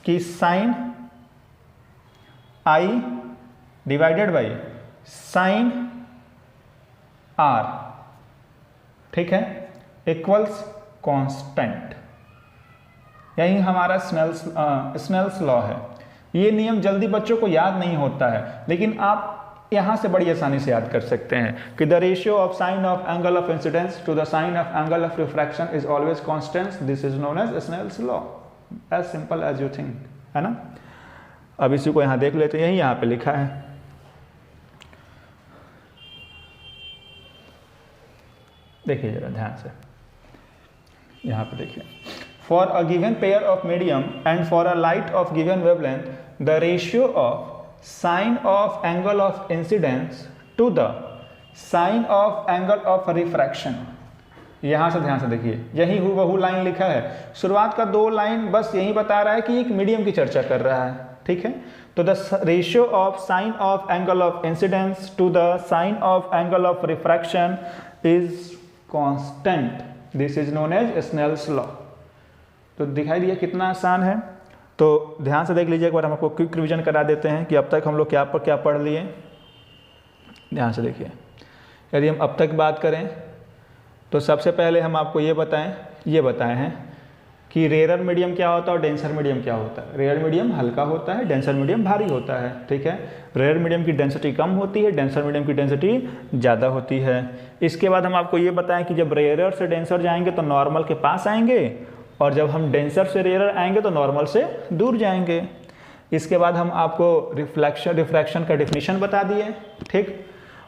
कि sine I divided by sine R, ठीक है, इक्वल्स कांस्टेंट। यही हमारा स्नेल्स लॉ है। ये नियम जल्दी बच्चों को याद नहीं होता है, लेकिन आप यहाँ से बड़ी आसानी से याद कर सकते हैं कि the ratio of sine of angle of incidence to the sine of angle of refraction is always constant, this is known as Snell's law, as simple as you think, है ना। अब इसी को यहाँ देख लेते हैं, यही यहाँ पे लिखा है, देखिए जरा ध्यान से, यहाँ पे देखिए, for a given pair of medium and for a light of given wavelength the ratio of sine of angle of incidence to the sine of angle of refraction. यहाँ से ध्यान से देखिए, यही हूबहू लाइन लिखा है, शुरुआत का 2 लाइन बस यही बता रहा है कि एक मीडियम की चर्चा कर रहा है, ठीक है। तो the ratio of sine of angle of incidence to the sine of angle of refraction is constant, this is known as Snell's law. तो दिखाई दिया कितना आसान है। तो ध्यान से देख लीजिए, एक बार हम आपको क्विक रिवीजन करा देते हैं कि अब तक हम लोग क्या पढ़ लिए। ध्यान से देखिए, यदि हम अब तक बात करें तो सबसे पहले हम आपको ये बताए हैं कि रेयर मीडियम क्या होता है और डेंसर मीडियम क्या होता है। रेयर मीडियम हल्का होता है, डेंसर मीडियम भारी होता है, ठीक है। रेयर मीडियम की डेंसिटी कम होती है, डेंसर मीडियम की डेंसिटी ज़्यादा होती है। इसके बाद हम आपको ये बताएं कि जब रेयर से डेंसर जाएंगे तो नॉर्मल के पास आएंगे, और जब हम डेंसर से रेयर आएंगे तो नॉर्मल से दूर जाएंगे। इसके बाद हम आपको रिफ्रैक्शन का डिफिनीशन बता दिए, ठीक।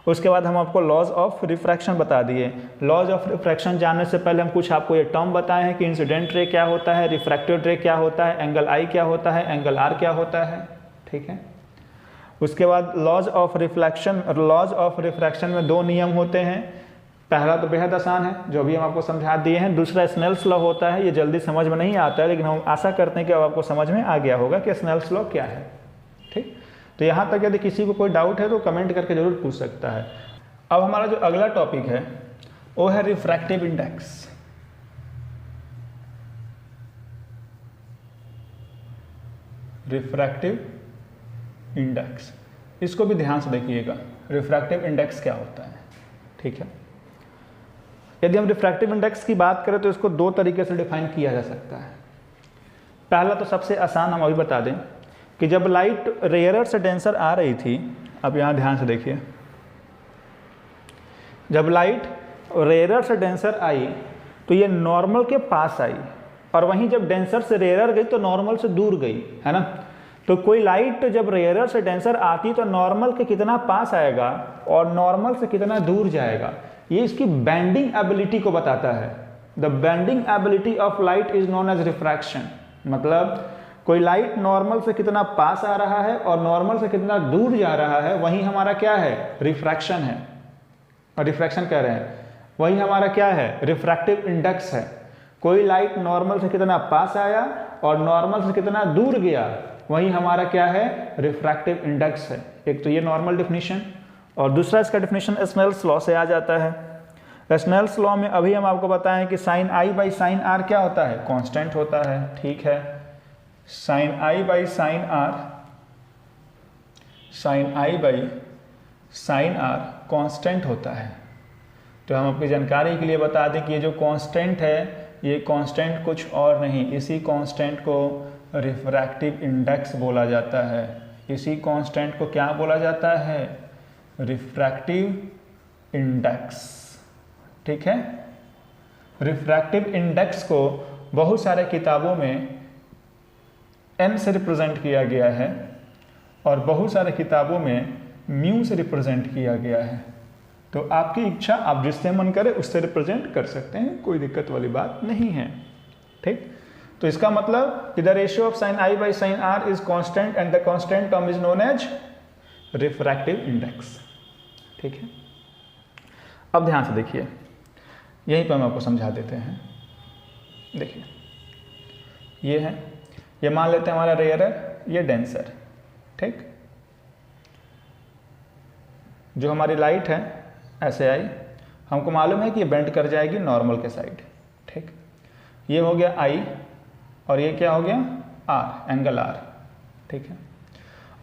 उसके बाद हम आपको लॉज ऑफ रिफ्रैक्शन बता दिए। लॉज ऑफ रिफ्रैक्शन जानने से पहले हम कुछ आपको ये टर्म बताए हैं कि इंसिडेंट रे क्या होता है, रिफ्रैक्टेड रे क्या होता है, एंगल आई क्या होता है, एंगल आर क्या होता है, ठीक है। उसके बाद लॉज ऑफ रिफ्रैक्शन में दो नियम होते हैं। पहला तो बेहद आसान है जो अभी हम आपको समझा दिए हैं, दूसरा स्नेल्स लॉ होता है। ये जल्दी समझ में नहीं आता है लेकिन हम आशा करते हैं कि अब आपको समझ में आ गया होगा कि स्नेल्स लॉ क्या है, ठीक। तो यहाँ तक यदि किसी को कोई डाउट है तो कमेंट करके जरूर पूछ सकता है। अब हमारा जो अगला टॉपिक है वो है रिफ्रैक्टिव इंडेक्स। रिफ्रैक्टिव इंडेक्स, इसको भी ध्यान से देखिएगा, रिफ्रैक्टिव इंडेक्स क्या होता है, ठीक है। यदि हम रिफ्रैक्टिव इंडेक्स की बात करें तो इसको दो तरीके से डिफाइन किया जा सकता है। पहला तो सबसे आसान हम अभी बता दें कि जब लाइट रेयरर से डेंसर आ रही थी, अब यहाँ ध्यान से देखिए, जब लाइट रेयरर से डेंसर आई तो ये नॉर्मल के पास आई, और वहीं जब डेंसर से रेयरर गई तो नॉर्मल से दूर गई, है ना। तो कोई लाइट जब रेयरर से डेंसर आती तो नॉर्मल के कितना पास आएगा और नॉर्मल से कितना दूर जाएगा, ये इसकी बेंडिंग एबिलिटी को बताता है। The bending ability of light is known as refraction. मतलब कोई लाइट नॉर्मल से कितना पास आ रहा है और नॉर्मल से कितना दूर जा रहा है, वही हमारा क्या है, रिफ्रैक्शन है, और रिफ्रैक्शन कह रहे हैं, वही हमारा क्या है, रिफ्रैक्टिव इंडेक्स है। कोई लाइट नॉर्मल से कितना पास आया और नॉर्मल से कितना दूर गया, वही हमारा क्या है, रिफ्रैक्टिव इंडेक्स है। एक तो ये नॉर्मल डिफिनीशन, और दूसरा इसका डिफिनीशन स्नेल्स लॉ से आ जाता है। स्नेल्स लॉ में अभी हम आपको बताएं कि sine I by sine R क्या होता है, कांस्टेंट होता है, ठीक है। Sine I by sine R, sine I by sine R constant होता है। तो हम आपकी जानकारी के लिए बता दें कि ये जो कांस्टेंट है, ये कांस्टेंट कुछ और नहीं, इसी कांस्टेंट को रिफ्रैक्टिव इंडेक्स बोला जाता है। इसी कांस्टेंट को क्या बोला जाता है, रिफ्रैक्टिव इंडेक्स, ठीक है। रिफ्रैक्टिव इंडेक्स को बहुत सारे किताबों में n से रिप्रेजेंट किया गया है और बहुत सारे किताबों में म्यू से रिप्रेजेंट किया गया है। तो आपकी इच्छा, आप जिससे मन करे उससे रिप्रेजेंट कर सकते हैं, कोई दिक्कत वाली बात नहीं है, ठीक। तो इसका मतलब the ratio of sine I by sine R is constant and the constant term is known as refractive index, ठीक है। अब ध्यान से देखिए, यहीं पर हम आपको समझा देते हैं। देखिए ये है, ये मान लेते हैं हमारा रेयरर, ये डेंसर, ठीक। जो हमारी लाइट है ऐसे आई, हमको मालूम है कि ये बेंड कर जाएगी नॉर्मल के साइड, ठीक। ये हो गया आई और ये क्या हो गया, आर, एंगल आर, ठीक है।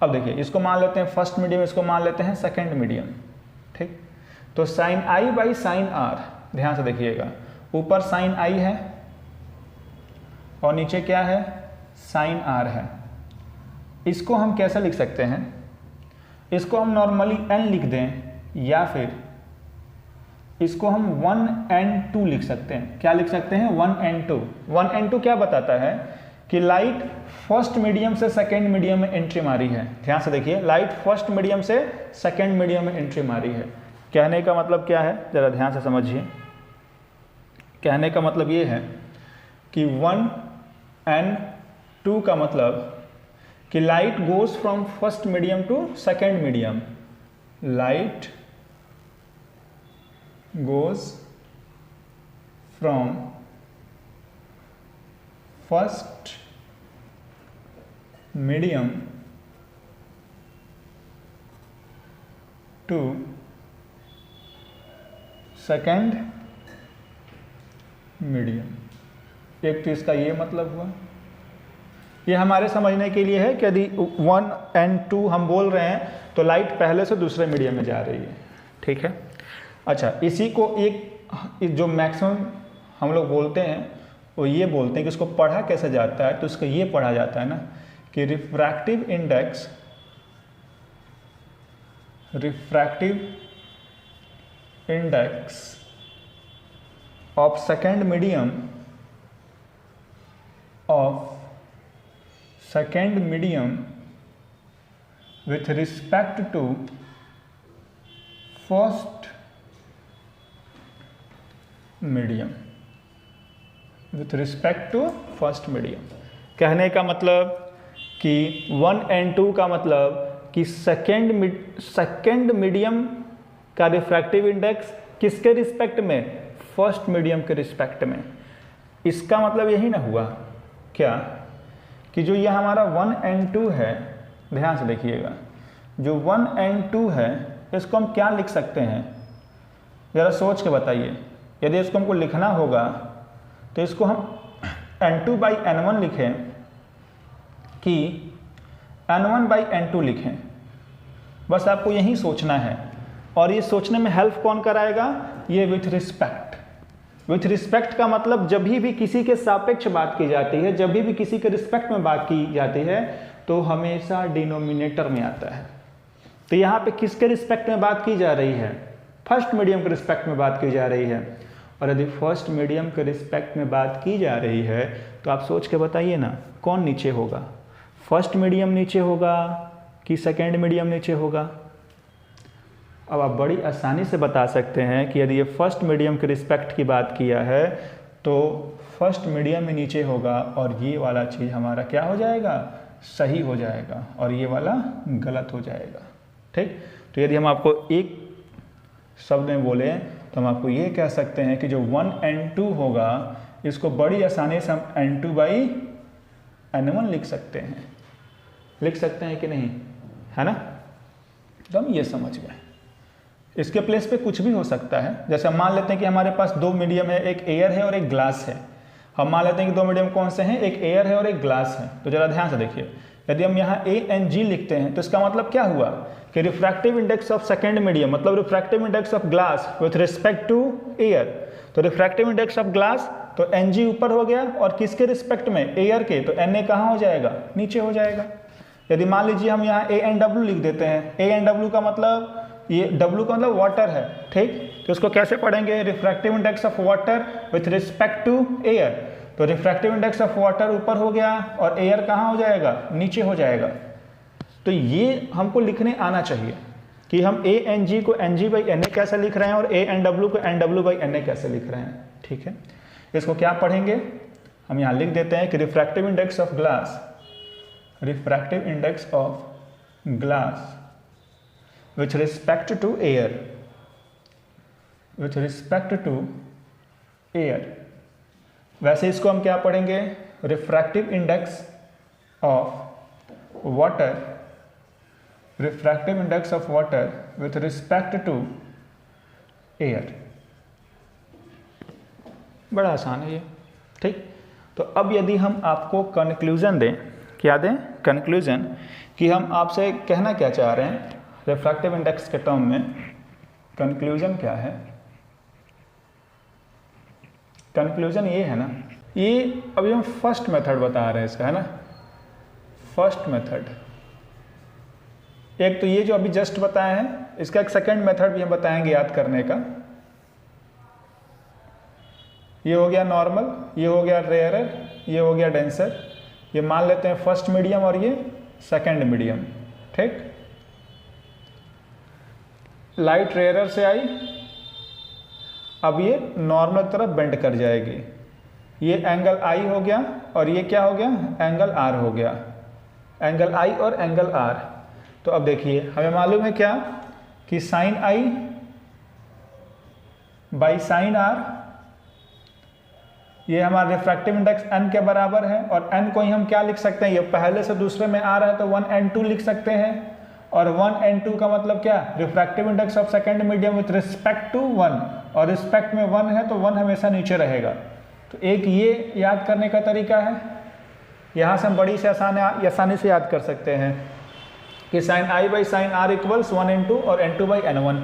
अब देखिए इसको मान लेते हैं फर्स्ट मीडियम, इसको मान लेते हैं सेकंड मीडियम, ठीक। तो sine I by sine R, ध्यान से देखिएगा, ऊपर साइन आई है और नीचे क्या है, साइन आर है। इसको हम कैसे लिख सकते हैं, इसको हम नॉर्मली n लिख दें या फिर इसको हम 1n2 लिख सकते हैं। क्या लिख सकते हैं, 1n2। 1n2 क्या बताता है कि लाइट फर्स्ट मीडियम से सेकेंड मीडियम में एंट्री मारी है। ध्यान से देखिए, लाइट फर्स्ट मीडियम से सेकेंड मीडियम में एंट्री मारी है। कहने का मतलब क्या है, जरा ध्यान से समझिए। कहने का मतलब ये है कि 1n2 का मतलब कि light goes from first medium to second medium, light goes from first medium to second medium। एक तो इसका ये मतलब हुआ, ये हमारे समझने के लिए है कि यदि 1 and 2 हम बोल रहे हैं तो लाइट पहले से दूसरे मीडियम में जा रही है, ठीक है। अच्छा, इसी को एक जो मैक्सिमम हम लोग बोलते हैं वो ये बोलते हैं कि उसको पढ़ा कैसे जाता है, तो उसको ये पढ़ा जाता है ना कि refractive index of second medium with respect to first medium, with respect to first medium. कहने का मतलब कि 1 and 2 का मतलब कि सेकेंड मीडियम का रिफ्रैक्टिव इंडेक्स किसके रिस्पेक्ट में, फर्स्ट मीडियम के रिस्पेक्ट में। इसका मतलब यही ना हुआ क्या कि जो ये हमारा 1 and 2 है, ध्यान से देखिएगा, जो 1 and 2 है इसको हम क्या लिख सकते हैं, ज़रा सोच के बताइए। यदि इसको हमको लिखना होगा तो इसको हम N2/N1 लिखें कि N1/N2 लिखें, बस आपको यही सोचना है। और ये सोचने में हेल्प कौन कराएगा, ये विथ रिस्पेक्ट। विथ रिस्पेक्ट का मतलब जब भी किसी के सापेक्ष बात की जाती है, जब भी किसी के रिस्पेक्ट में बात की जाती है तो हमेशा डिनोमिनेटर में आता है। तो यहाँ पे किसके रिस्पेक्ट में बात की जा रही है, फर्स्ट मीडियम के रिस्पेक्ट में बात की जा रही है। और यदि फर्स्ट मीडियम के रिस्पेक्ट में बात की जा रही है तो आप सोच के बताइए ना, कौन नीचे होगा, फर्स्ट मीडियम नीचे होगा कि सेकेंड मीडियम नीचे होगा। अब आप बड़ी आसानी से बता सकते हैं कि यदि ये फर्स्ट मीडियम के रिस्पेक्ट की बात किया है तो फर्स्ट मीडियम में नीचे होगा और ये वाला चीज़ हमारा क्या हो जाएगा, सही हो जाएगा, और ये वाला गलत हो जाएगा। ठीक, तो यदि हम आपको एक शब्द में बोले तो हम आपको ये कह सकते हैं कि जो 1 and 2 होगा इसको बड़ी आसानी से हम N2/N1 लिख सकते हैं। लिख सकते हैं कि नहीं, है ना। तो हम ये समझ गए। इसके प्लेस पे कुछ भी हो सकता है। जैसे हम मान लेते हैं कि हमारे पास 2 मीडियम है, एक एयर है और एक ग्लास है। हम मान लेते हैं कि 2 मीडियम कौन से हैं, एक एयर है और एक ग्लास है। तो जरा ध्यान से देखिए, यदि हम यहाँ ANG लिखते हैं तो इसका मतलब क्या हुआ कि refractive index of second medium मतलब refractive index of glass with respect to air. तो रिफ्रैक्टिव इंडेक्स ऑफ ग्लास तो NG ऊपर हो गया और किसके रिस्पेक्ट में, एयर के, तो NA कहाँ हो जाएगा, नीचे हो जाएगा। यदि मान लीजिए हम यहाँ ANW लिख देते हैं, ANW का मतलब, ये W का मतलब वाटर है, ठीक, तो इसको कैसे पढ़ेंगे, refractive index of water with respect to air. तो रिफ्रैक्टिव इंडेक्स ऑफ वाटर ऊपर हो गया और एयर कहाँ हो जाएगा, नीचे हो जाएगा। तो ये हमको लिखने आना चाहिए कि हम ANG को NG/NA कैसे लिख रहे हैं और ANW को NW/NA कैसे लिख रहे हैं। ठीक है, इसको क्या पढ़ेंगे, हम यहाँ लिख देते हैं कि refractive index of glass, refractive index of glass with respect to air, with respect to air. वैसे इसको हम क्या पढ़ेंगे, refractive index of water, refractive index of water with respect to air. बड़ा आसान है ये, ठीक। तो अब यदि हम आपको कंक्लूजन दें, क्या दें, कंक्लूजन, कि हम आपसे कहना क्या चाह रहे हैं रिफ्रैक्टिव इंडेक्स के टर्म में, कंक्लूजन क्या है, कंक्लूजन ये है ना, ये अभी हम फर्स्ट मेथड बता रहे हैं इसका, है ना, फर्स्ट मेथड। एक तो ये जो अभी जस्ट बताया है, इसका एक सेकंड मेथड भी हम बताएंगे याद करने का। ये हो गया नॉर्मल, ये हो गया रेयरर, ये हो गया डेंसर। ये मान लेते हैं फर्स्ट मीडियम और ये सेकंड मीडियम, ठीक। लाइट रेयरर से आई, अब ये नॉर्मल तरफ बेंड कर जाएगी। ये एंगल I हो गया और ये क्या हो गया, एंगल R हो गया, एंगल I और एंगल R। तो अब देखिए हमें मालूम है क्या कि sine I by sine R, ये हमारा रिफ्रैक्टिव इंडेक्स n के बराबर है। और n को ही हम क्या लिख सकते हैं, ये पहले से दूसरे में आ रहा है तो 1 and 2 लिख सकते हैं। और 1 and 2 का मतलब क्या, refractive index of second medium with respect to 1, और रिस्पेक्ट में 1 है तो 1 हमेशा नीचे रहेगा। तो एक ये याद करने का तरीका है, यहाँ से हम बड़ी से आसानी से याद कर सकते हैं कि sine I by sine R equals 1 and 2 और N2/N1।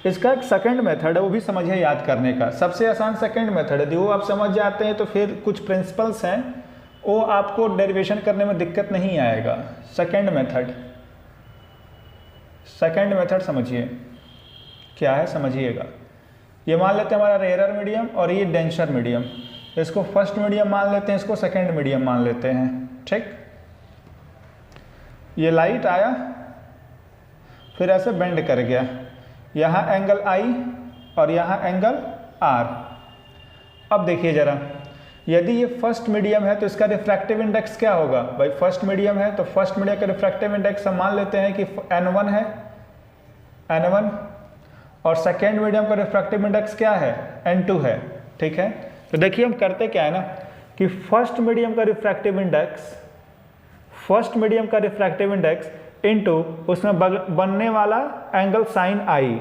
इसका एक सेकंड मेथड है, वो भी समझिए याद करने का, सबसे आसान सेकंड मेथड है। यदि वो आप समझ जाते हैं तो फिर कुछ प्रिंसिपल्स हैं वो आपको डेरिवेशन करने में दिक्कत नहीं आएगा। सेकंड मेथड, सेकंड मेथड समझिए क्या है, समझिएगा। ये मान लेते हैं हमारा रेयरर मीडियम और ये डेंसर मीडियम, इसको फर्स्ट मीडियम मान लेते हैं, इसको सेकंड मीडियम मान लेते हैं, ठीक। ये लाइट आया फिर ऐसे बेंड कर गया, यहाँ एंगल आई और यहाँ एंगल आर। अब देखिए जरा, यदि ये फर्स्ट मीडियम है तो इसका रिफ्रैक्टिव इंडेक्स क्या होगा भाई? फर्स्ट मीडियम है तो फर्स्ट मीडियम का रिफ्रैक्टिव इंडेक्स हम मान लेते हैं कि n1 है, n1, और सेकेंड मीडियम का रिफ्रैक्टिव इंडेक्स क्या है? n2 है। ठीक है, तो देखिए हम करते क्या है ना कि फर्स्ट मीडियम का रिफ्रैक्टिव इंडेक्स इनटू उसमें बनने वाला एंगल साइन आई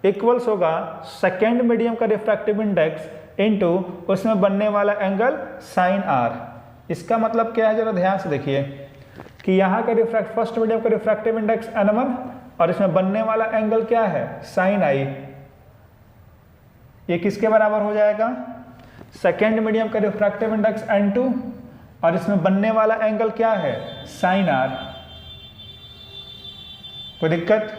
इक्वल्स होगा सेकेंड मीडियम का रिफ्रैक्टिव इंडेक्स इनटू उसमें बनने वाला एंगल साइन आर। इसका मतलब क्या है, जरा ध्यान से देखिए कि यहाँ का फर्स्ट मीडियम का रिफ्रैक्टिव इंडेक्स n1 और इसमें बनने वाला एंगल क्या है? Sine I. ये किसके बराबर हो जाएगा? सेकेंड मीडियम का रिफ्रैक्टिव इंडेक्स n2 और इसमें बनने वाला एंगल क्या है? Sine R. कोई दिक्कत?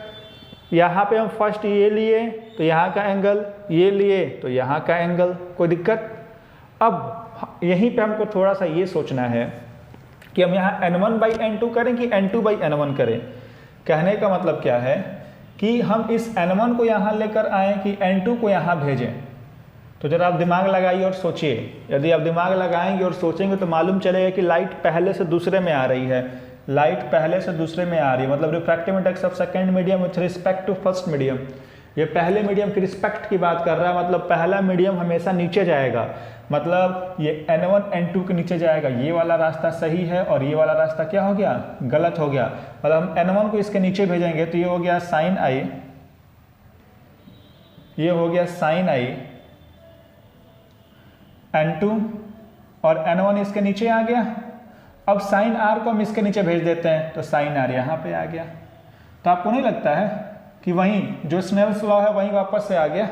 यहाँ पे हम फर्स्ट ये लिए तो यहाँ का एंगल, ये लिए तो यहाँ का एंगल, कोई दिक्कत? अब यहीं पे हमको थोड़ा सा ये सोचना है कि हम यहाँ n1/n2 करें कि n2/n1 करें। कहने का मतलब क्या है कि हम इस n1 को यहाँ लेकर आएँ कि n2 को यहाँ भेजें। तो जरा आप दिमाग लगाइए और सोचिए। यदि आप दिमाग लगाएंगे और सोचेंगे तो मालूम चलेगा कि लाइट पहले से दूसरे में आ रही है, लाइट पहले से दूसरे में आ रही है, मतलब refractive index of second medium with respect to first medium. ये पहले मीडियम की रिस्पेक्ट की बात कर रहा है, मतलब पहला मीडियम हमेशा नीचे जाएगा, मतलब ये n1 n2 के नीचे जाएगा। ये वाला रास्ता सही है और ये वाला रास्ता क्या हो गया? गलत हो गया। मतलब हम n1 को इसके नीचे भेजेंगे तो ये हो गया साइन आई, ये हो गया साइन आई n2 और n1 इसके नीचे आ गया। अब साइन आर को हम इसके नीचे भेज देते हैं तो साइन आर यहाँ पे आ गया। तो आपको नहीं लगता है कि वहीं जो स्नेल्स लॉ है वहीं वापस से आ गया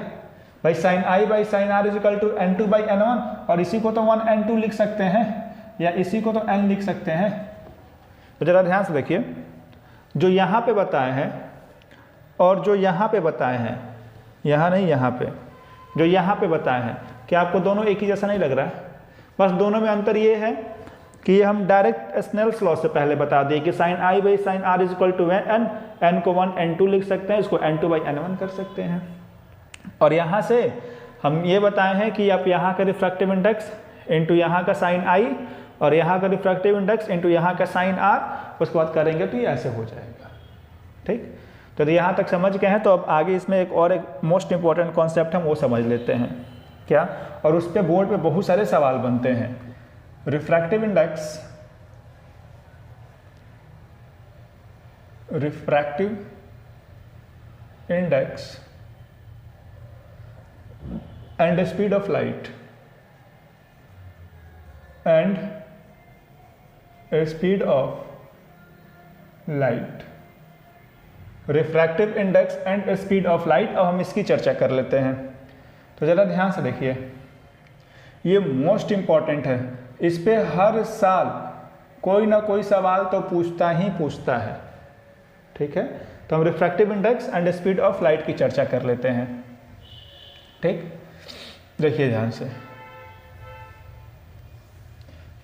भाई? Sine I by sine R equal to n2/n1, और इसी को तो 1n2 लिख सकते हैं या इसी को तो n लिख सकते हैं। तो जरा ध्यान से देखिए, जो यहाँ पे बताए हैं और जो यहाँ पे बताए हैं, यहाँ नहीं यहाँ पे, जो यहाँ पे बताए हैं, क्या आपको दोनों एक ही जैसा नहीं लग रहा है? बस दोनों में अंतर ये है कि ये हम डायरेक्ट स्नेल्स लॉ से पहले बता दिए कि sine I by sine R is equal to n को 1n2 लिख सकते हैं, इसको n2/n1 कर सकते हैं। और यहाँ से हम ये बताए हैं कि आप यहाँ का रिफ्रैक्टिव इंडेक्स इंटू यहाँ का साइन आई और यहाँ का रिफ्रैक्टिव इंडेक्स इंटू यहाँ का साइन आर, उसके बाद करेंगे तो ये ऐसे हो जाएगा। ठीक, तो यहाँ तक समझ गए हैं। तो अब आगे इसमें एक मोस्ट इंपॉर्टेंट कॉन्सेप्ट हम वो समझ लेते हैं क्या, और उस पर बोर्ड पे बहुत सारे सवाल बनते हैं। Refractive index and speed of light and speed of light, refractive index and speed of light. अब हम इसकी चर्चा कर लेते हैं। तो ज़रा ध्यान से देखिए, ये मोस्ट इंपॉर्टेंट है, इस पे हर साल कोई ना कोई सवाल तो पूछता ही पूछता है। ठीक है, तो हम refractive index and speed of light की चर्चा कर लेते हैं। ठीक, देखिए ध्यान से,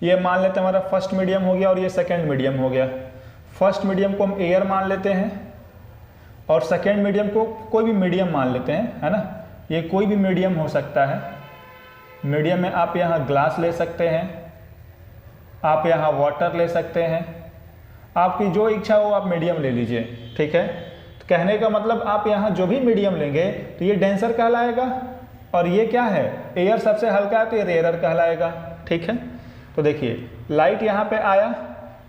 ये मान लेते हैं हमारा फर्स्ट मीडियम हो गया और ये सेकंड मीडियम हो गया। फर्स्ट मीडियम को हम एयर मान लेते हैं और सेकंड मीडियम को कोई भी मीडियम मान लेते हैं, है ना। ये कोई भी मीडियम हो सकता है। मीडियम में आप यहाँ ग्लास ले सकते हैं, आप यहाँ वाटर ले सकते हैं, आपकी जो इच्छा हो आप मीडियम ले लीजिए। ठीक है, तो कहने का मतलब आप यहाँ जो भी मीडियम लेंगे तो ये डेंसर कहलाएगा और ये क्या है, एयर सबसे हल्का है तो ये रेयरर कहलाएगा। ठीक है, तो देखिए लाइट यहाँ पे आया,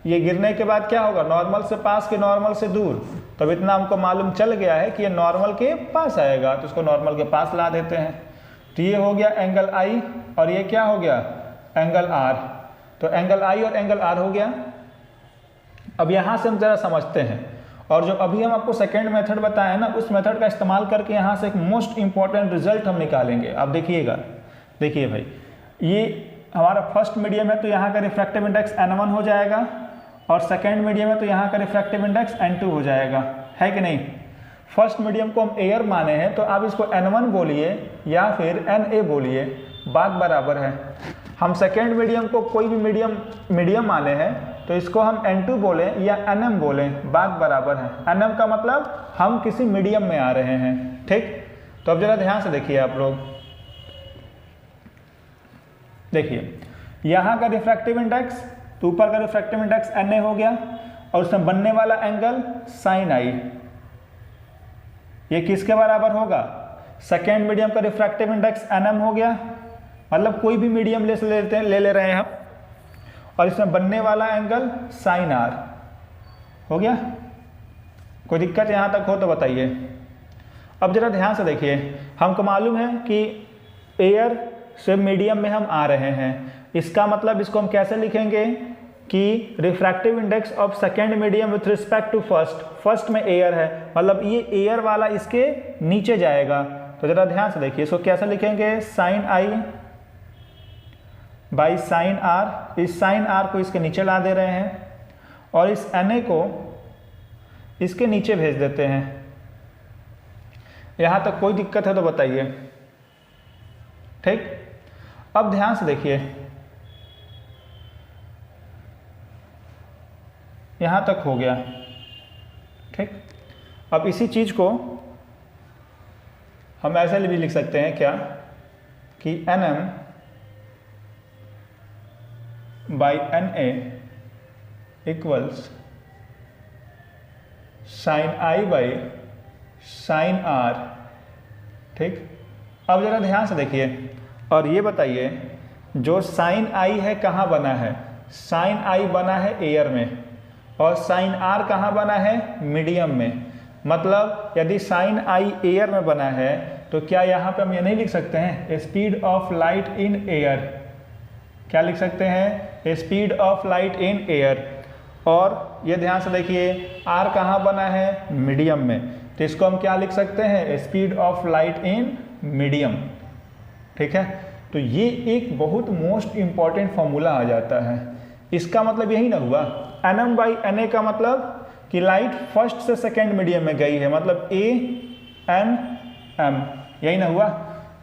ये गिरने के बाद क्या होगा, नॉर्मल से पास के नॉर्मल से दूर। तब इतना हमको मालूम चल गया है कि ये नॉर्मल के पास आएगा, तो इसको नॉर्मल के पास ला देते हैं। तो ये हो गया एंगल आई और ये क्या हो गया, एंगल आर। तो एंगल आई और एंगल आर हो गया। अब यहाँ से हम जरा समझते हैं, और जो अभी हम आपको सेकेंड मेथड बताया है ना, उस मेथड का इस्तेमाल करके यहाँ से एक मोस्ट इंपॉर्टेंट रिजल्ट हम निकालेंगे। आप देखिएगा, देखिए भाई, ये हमारा फर्स्ट मीडियम है तो यहाँ का रिफ्रैक्टिव इंडेक्स n1 हो जाएगा, और सेकेंड मीडियम है तो यहाँ का रिफ्रैक्टिव इंडेक्स n2 हो जाएगा, है कि नहीं। फर्स्ट मीडियम को हम एयर माने हैं तो आप इसको n1 बोलिए या फिर na बोलिए, बात बराबर है। हम सेकेंड मीडियम को कोई भी मीडियम माने हैं तो इसको हम n2 बोलें या nm बोलें, बात बराबर है। nm का मतलब हम किसी मीडियम में आ रहे हैं, ठीक। तो अब जरा ध्यान से देखिए आप लोग, देखिए यहाँ का रिफ्रैक्टिव इंडेक्स, तो ऊपर का रिफ्रैक्टिव इंडेक्स Na हो गया और उसमें बनने वाला एंगल साइन आई, ये किसके बराबर होगा, सेकेंड मीडियम का रिफ्रैक्टिव इंडेक्स nm हो गया, मतलब कोई भी मीडियम ले रहे हैं हम, और इसमें बनने वाला एंगल साइन आर हो गया। कोई दिक्कत यहाँ तक हो तो बताइए। अब जरा ध्यान से देखिए, हमको मालूम है कि एयर से मीडियम में हम आ रहे हैं, इसका मतलब इसको हम कैसे लिखेंगे कि refractive index of second medium with respect to first, first में एयर है, मतलब ये एयर वाला इसके नीचे जाएगा। तो जरा ध्यान से देखिए, इसको कैसे लिखेंगे, sine I by sine R, इस साइन आर को इसके नीचे ला दे रहे हैं और इस Na को इसके नीचे भेज देते हैं। यहां तक कोई दिक्कत है तो बताइए, ठीक। अब ध्यान से देखिए, यहां तक हो गया, ठीक। अब इसी चीज को हम ऐसे भी लिख सकते हैं क्या कि nm by Na equals sine I by sine R, ठीक। अब जरा ध्यान से देखिए और ये बताइए, जो साइन आई है कहाँ बना है, साइन आई बना है एयर में और साइन आर कहाँ बना है, मीडियम में। मतलब यदि साइन आई एयर में बना है तो क्या यहाँ पे हम ये नहीं लिख सकते हैं, speed of light in air, क्या लिख सकते हैं, speed of light in air. और ये ध्यान से देखिए, आर कहाँ बना है, मीडियम में, तो इसको हम क्या लिख सकते हैं, speed of light in medium, ठीक है। तो ये एक बहुत मोस्ट इंपॉर्टेंट फॉर्मूला आ जाता है। इसका मतलब यही ना हुआ, nm बाई Na का मतलब कि लाइट फर्स्ट से सेकेंड मीडियम में गई है, मतलब ANM, यही ना हुआ,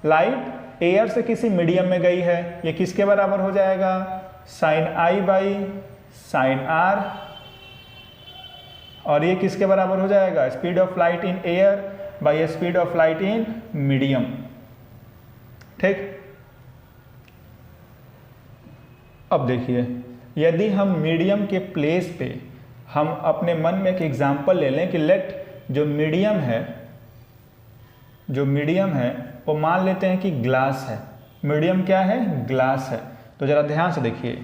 लाइट एयर से किसी मीडियम में गई है, ये किसके बराबर हो जाएगा, sine I by sine R, और ये किसके बराबर हो जाएगा, speed of light in air by speed of light in medium, ठीक। अब देखिए, यदि हम मीडियम के प्लेस पे हम अपने मन में एक एग्जांपल ले लें कि लेट जो मीडियम है वो मान लेते हैं कि ग्लास है, मीडियम क्या है, ग्लास है। तो जरा ध्यान से देखिए,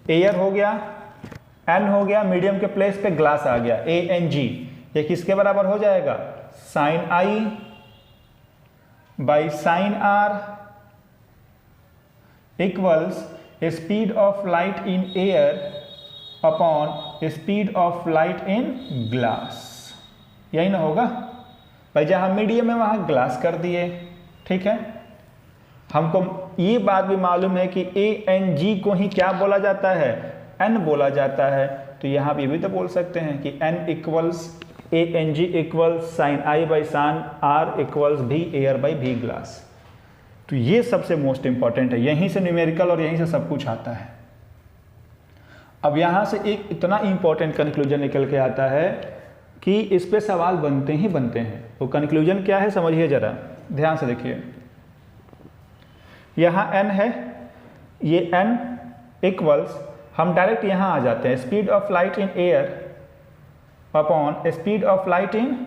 एयर हो गया, n हो गया, मीडियम के प्लेस पे ग्लास आ गया, ANG, ये किसके बराबर हो जाएगा, sine I by sine R equals speed of light in air upon speed of light in glass, यही ना होगा भाई, जहां मीडियम है वहां ग्लास कर दिए, ठीक है। हमको ये बात भी मालूम है कि ANG को ही क्या बोला जाता है, n बोला जाता है, तो यहाँ पे भी तो बोल सकते हैं कि n equals ANG equals sine I by sine R equals भी एयर बाई भी ग्लास। तो ये सबसे मोस्ट इंपॉर्टेंट है, यहीं से न्यूमेरिकल और यहीं से सब कुछ आता है। अब यहाँ से एक इतना इंपॉर्टेंट कंक्लूजन निकल के आता है कि इस पे सवाल बनते ही बनते हैं। तो कंक्लूजन क्या है समझिए जरा, ध्यान से देखिए, यहाँ n है, ये n इक्वल्स, हम डायरेक्ट यहाँ आ जाते हैं, speed of light in air upon speed of light in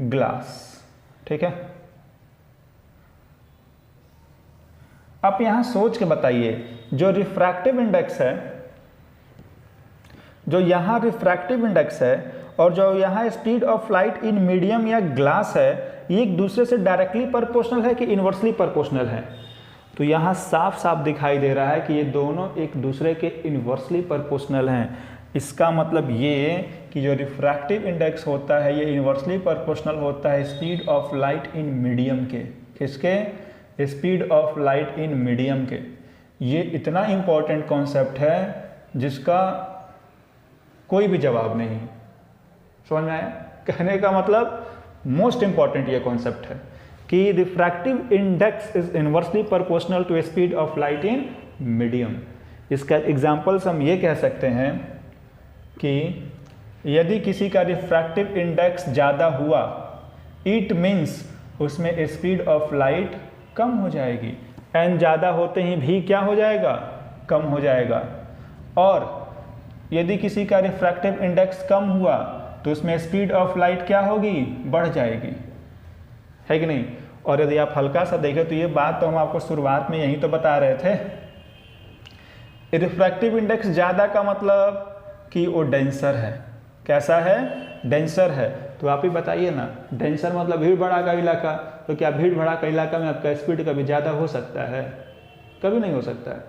glass, ठीक है। अब यहाँ सोच के बताइए, जो रिफ्रैक्टिव इंडेक्स है, जो यहाँ रिफ्रैक्टिव इंडेक्स है और जो यहाँ speed of light in medium या ग्लास है, ये एक दूसरे से डायरेक्टली प्रोपोर्शनल है कि इन्वर्सली प्रोपोर्शनल है। तो यहाँ साफ साफ दिखाई दे रहा है कि ये दोनों एक दूसरे के इन्वर्सली प्रोपोर्शनल हैं। इसका मतलब ये कि जो रिफ्रैक्टिव इंडेक्स होता है ये इन्वर्सली प्रोपोर्शनल होता है speed of light in medium के, किसके, speed of light in medium के। ये इतना इम्पॉर्टेंट कॉन्सेप्ट है जिसका कोई भी जवाब नहीं। समझ में आया? कहने का मतलब मोस्ट इंपॉर्टेंट ये कॉन्सेप्ट है कि refractive index is inversely proportional to speed of light in medium. इसका एग्जांपल्स हम ये कह सकते हैं कि यदि किसी का रिफ्रैक्टिव इंडेक्स ज़्यादा हुआ, इट मीन्स उसमें स्पीड ऑफ लाइट कम हो जाएगी। n ज़्यादा होते ही भी क्या हो जाएगा, कम हो जाएगा। और यदि किसी का रिफ्रैक्टिव इंडेक्स कम हुआ तो उसमें स्पीड ऑफ लाइट क्या होगी, बढ़ जाएगी, है कि नहीं। और यदि आप हल्का सा देखें तो ये बात तो हम आपको शुरुआत में यही तो बता रहे थे, रिफ्रैक्टिव इंडेक्स ज़्यादा का मतलब कि वो डेंसर है। कैसा है, डेंसर है। तो आप ही बताइए ना, डेंसर मतलब भीड़ भड़ाका इलाका, तो क्या भीड़ भड़ाका इलाका में आपका स्पीड कभी ज़्यादा हो सकता है, कभी नहीं हो सकता है।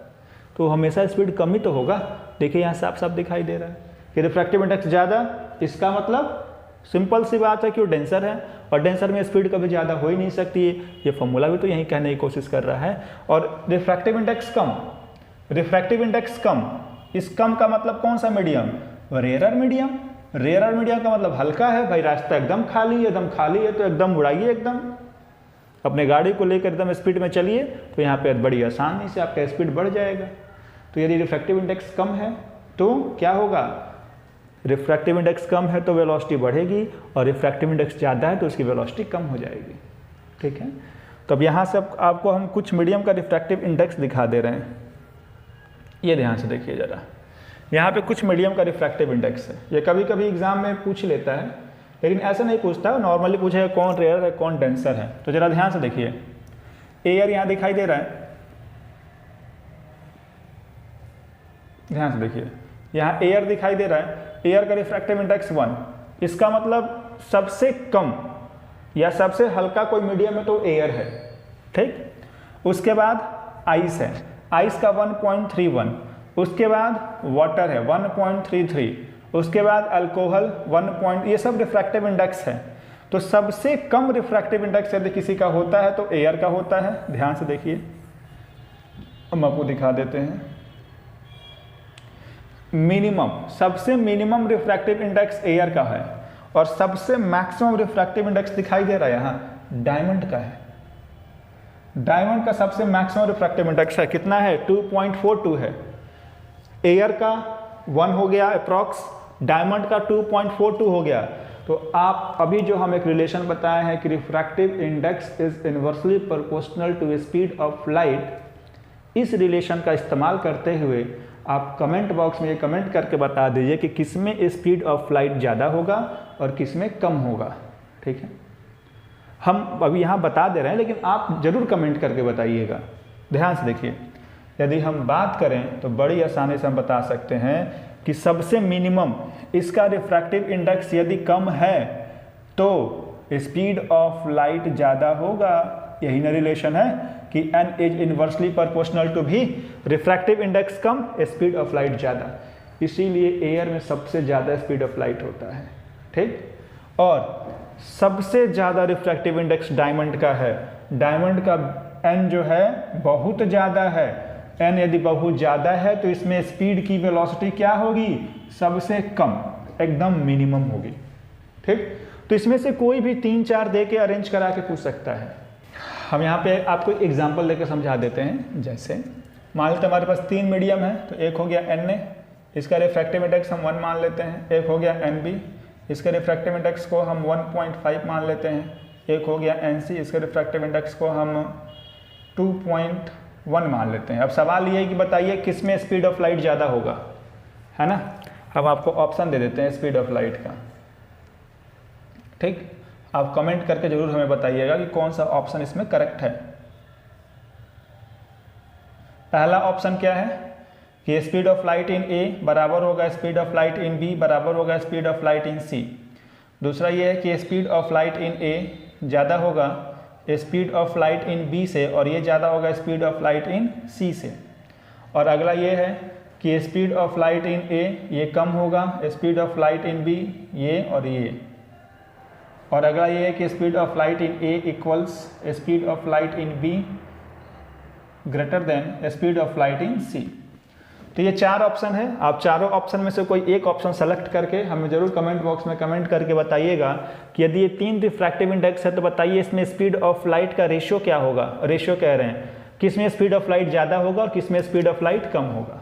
तो हमेशा स्पीड कम ही तो होगा। देखिए यहाँ साफ साफ दिखाई दे रहा है कि रिफ्रैक्टिव इंडेक्स ज़्यादा, इसका मतलब सिंपल सी बात है कि वो डेंसर है, और डेंसर में स्पीड कभी ज़्यादा हो ही नहीं सकती है। ये फॉर्मूला भी तो यही कहने की कोशिश कर रहा है। और रिफ्रैक्टिव इंडेक्स कम, रिफ्रैक्टिव इंडेक्स कम, इस कम का मतलब कौन सा medium, rarer medium. Rarer medium का मतलब हल्का है भाई, रास्ता एकदम खाली है, एकदम खाली है तो एकदम उड़ाइए, एकदम अपने गाड़ी को लेकर एकदम स्पीड में चलिए, तो यहाँ पे बड़ी आसानी से आपका स्पीड बढ़ जाएगा। तो यदि रिफ्रैक्टिव इंडेक्स कम है तो क्या होगा, रिफ्रैक्टिव इंडेक्स कम है तो वेलोसिटी बढ़ेगी, और रिफ्रैक्टिव इंडेक्स ज़्यादा है तो उसकी वेलोसिटी कम हो जाएगी। ठीक है, तो अब यहाँ से आपको हम कुछ मीडियम का रिफ्रैक्टिव इंडेक्स दिखा दे रहे हैं। ये ध्यान से देखिए ज़रा, यहाँ पे कुछ मीडियम का रिफ्रैक्टिव इंडेक्स है। ये कभी कभी एग्जाम में पूछ लेता है, लेकिन ऐसा नहीं पूछता, नॉर्मली पूछेगा कौन रेयर है कौन डेंसर है। तो ज़रा ध्यान से देखिए, एयर यहाँ दिखाई दे रहा है, ध्यान से देखिए, यहाँ एयर दिखाई दे रहा है। एयर का रिफ्रैक्टिव इंडेक्स 1, इसका मतलब सबसे कम या सबसे हल्का कोई मीडियम है तो एयर है। ठीक, उसके बाद आइस है, आइस का 1.31, उसके बाद वाटर है 1.33, उसके बाद अल्कोहल 1. ये सब रिफ्रैक्टिव इंडेक्स है। तो सबसे कम रिफ्रैक्टिव इंडेक्स यदि किसी का होता है तो एयर का होता है। ध्यान से देखिए, हम आपको दिखा देते हैं। मिनिमम, सबसे मिनिमम रिफ्रैक्टिव इंडेक्स एयर का है, और सबसे मैक्सिमम रिफ्रैक्टिव इंडेक्स दिखाई दे रहा है यहाँ डायमंड का है। डायमंड का सबसे मैक्सिमम रिफ्रैक्टिव इंडेक्स है, कितना है, 2.42 है। एयर का 1 हो गया अप्रॉक्स, डायमंड का 2.42 हो गया। तो आप अभी जो हम एक रिलेशन बताए हैं कि refractive index is inversely proportional to speed of light, इस रिलेशन का इस्तेमाल करते हुए आप कमेंट बॉक्स में ये कमेंट करके बता दीजिए कि किस में स्पीड ऑफ लाइट ज़्यादा होगा और किस में कम होगा। ठीक है, हम अभी यहाँ बता दे रहे हैं, लेकिन आप ज़रूर कमेंट करके बताइएगा। ध्यान से देखिए, यदि हम बात करें तो बड़ी आसानी से हम बता सकते हैं कि सबसे मिनिमम इसका रिफ्रैक्टिव इंडेक्स यदि कम है तो स्पीड ऑफ लाइट ज़्यादा होगा। यही ना रिलेशन है कि n is inversely proportional to भी रिफ्रैक्टिव इंडेक्स कम, स्पीड ऑफ लाइट ज़्यादा। इसीलिए एयर में सबसे ज़्यादा स्पीड ऑफ लाइट होता है। ठीक, और सबसे ज़्यादा रिफ्रैक्टिव इंडेक्स डायमंड का है। डायमंड का n जो है बहुत ज़्यादा है। n यदि बहुत ज़्यादा है तो इसमें स्पीड की वेलोसिटी क्या होगी, सबसे कम, एकदम मिनिमम होगी। ठीक, तो इसमें से कोई भी 3-4 दे के अरेंज करा के पूछ सकता है। हम यहाँ पे आपको एग्जांपल लेकर समझा देते हैं। जैसे मान लेते हमारे पास 3 मीडियम है, तो एक हो गया Na, इसका रिफ्रैक्टिव इंडेक्स हम 1 मान लेते हैं। एक हो गया Nb, इसका रिफ्रैक्टिव इंडेक्स को हम 1.5 मान लेते हैं। एक हो गया Nc, इसके रिफ्रैक्टिव इंडेक्स को हम 2.1 मान लेते हैं। अब सवाल ये है कि बताइए किस में स्पीड ऑफ लाइट ज़्यादा होगा, है ना। हम आपको ऑप्शन दे देते हैं स्पीड ऑफ लाइट का। ठीक, आप कमेंट करके जरूर हमें बताइएगा कि कौन सा ऑप्शन इसमें करेक्ट है। पहला ऑप्शन क्या है कि speed of light in A बराबर होगा speed of light in B बराबर होगा speed of light in C. दूसरा ये है कि speed of light in A ज़्यादा होगा speed of light in B से, और ये ज़्यादा होगा speed of light in C से। और अगला ये है कि speed of light in A ये कम होगा speed of light in B, ये और ये। और अगला ये है कि speed of light in A equals speed of light in B greater than speed of light in C. तो ये 4 ऑप्शन है। आप चारों ऑप्शन में से कोई एक ऑप्शन सेलेक्ट करके हमें जरूर कमेंट बॉक्स में कमेंट करके बताइएगा कि यदि ये 3 रिफ्रैक्टिव इंडेक्स है तो बताइए इसमें स्पीड ऑफ लाइट का रेशियो क्या होगा। रेशियो कह रहे हैं किस में स्पीड ऑफ लाइट ज़्यादा होगा और किस में स्पीड ऑफ लाइट कम होगा।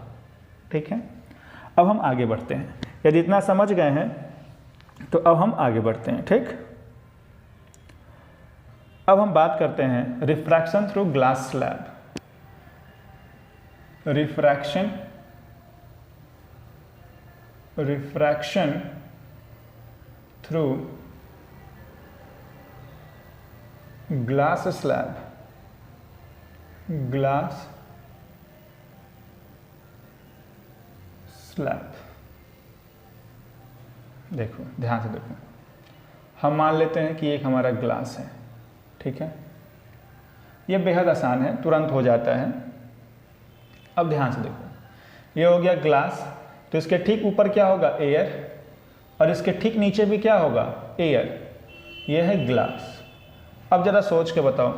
ठीक है, अब हम आगे बढ़ते हैं। यदि इतना समझ गए हैं तो अब हम आगे बढ़ते हैं। ठीक, अब हम बात करते हैं refraction through glass slab. Refraction through glass slab, glass slab. देखो ध्यान से देखो, हम मान लेते हैं कि एक हमारा ग्लास है, ठीक है, ये बेहद आसान है, तुरंत हो जाता है। अब ध्यान से देखो, ये हो गया ग्लास, तो इसके ठीक ऊपर क्या होगा, एयर, और इसके ठीक नीचे भी क्या होगा, एयर। ये है ग्लास। अब जरा सोच के बताओ,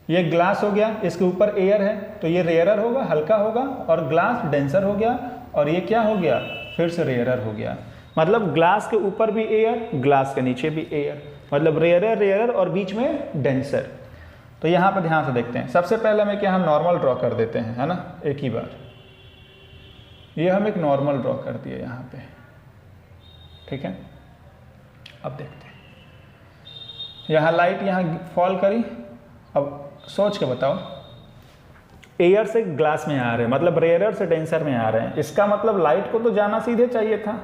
ये ग्लास हो गया, इसके ऊपर एयर है, तो ये रेयरर होगा, हल्का होगा, और ग्लास डेंसर हो गया, और ये क्या हो गया, फिर से रेयरर हो गया। मतलब ग्लास के ऊपर भी एयर, ग्लास के नीचे भी एयर, मतलब रेयरर और बीच में डेंसर। तो यहाँ पर ध्यान से देखते हैं। सबसे पहले हमें क्या, हम नॉर्मल ड्रॉ कर देते हैं, है ना, एक ही बार। ये हम एक नॉर्मल ड्रॉ कर दिए यहाँ पे, ठीक है। अब देखते हैं, यहाँ लाइट यहाँ फॉल करी। अब सोच के बताओ, एयर से ग्लास में आ रहे हैं, मतलब रेयरर से डेंसर में आ रहे हैं। इसका मतलब लाइट को तो जाना सीधे चाहिए था,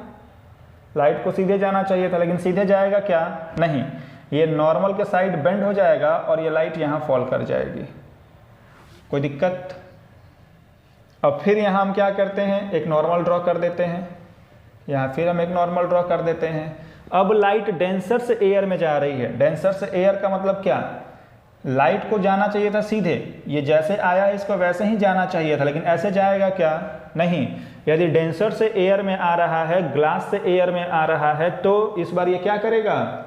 लाइट को सीधे जाना चाहिए था, लेकिन सीधे जाएगा क्या, नहीं, ये नॉर्मल के साइड बेंड हो जाएगा और ये लाइट यहाँ फॉल कर जाएगी। कोई दिक्कत? अब फिर यहाँ हम क्या करते हैं, एक नॉर्मल ड्रॉ कर देते हैं, यहाँ फिर हम एक नॉर्मल ड्रॉ कर देते हैं। अब लाइट डेंसर से एयर में जा रही है। डेंसर से एयर का मतलब क्या, लाइट को जाना चाहिए था सीधे, ये जैसे आया है इसको वैसे ही जाना चाहिए था, लेकिन ऐसे जाएगा क्या, नहीं। यदि डेंसर से एयर में आ रहा है, ग्लास से एयर में आ रहा है, तो इस बार ये क्या करेगा,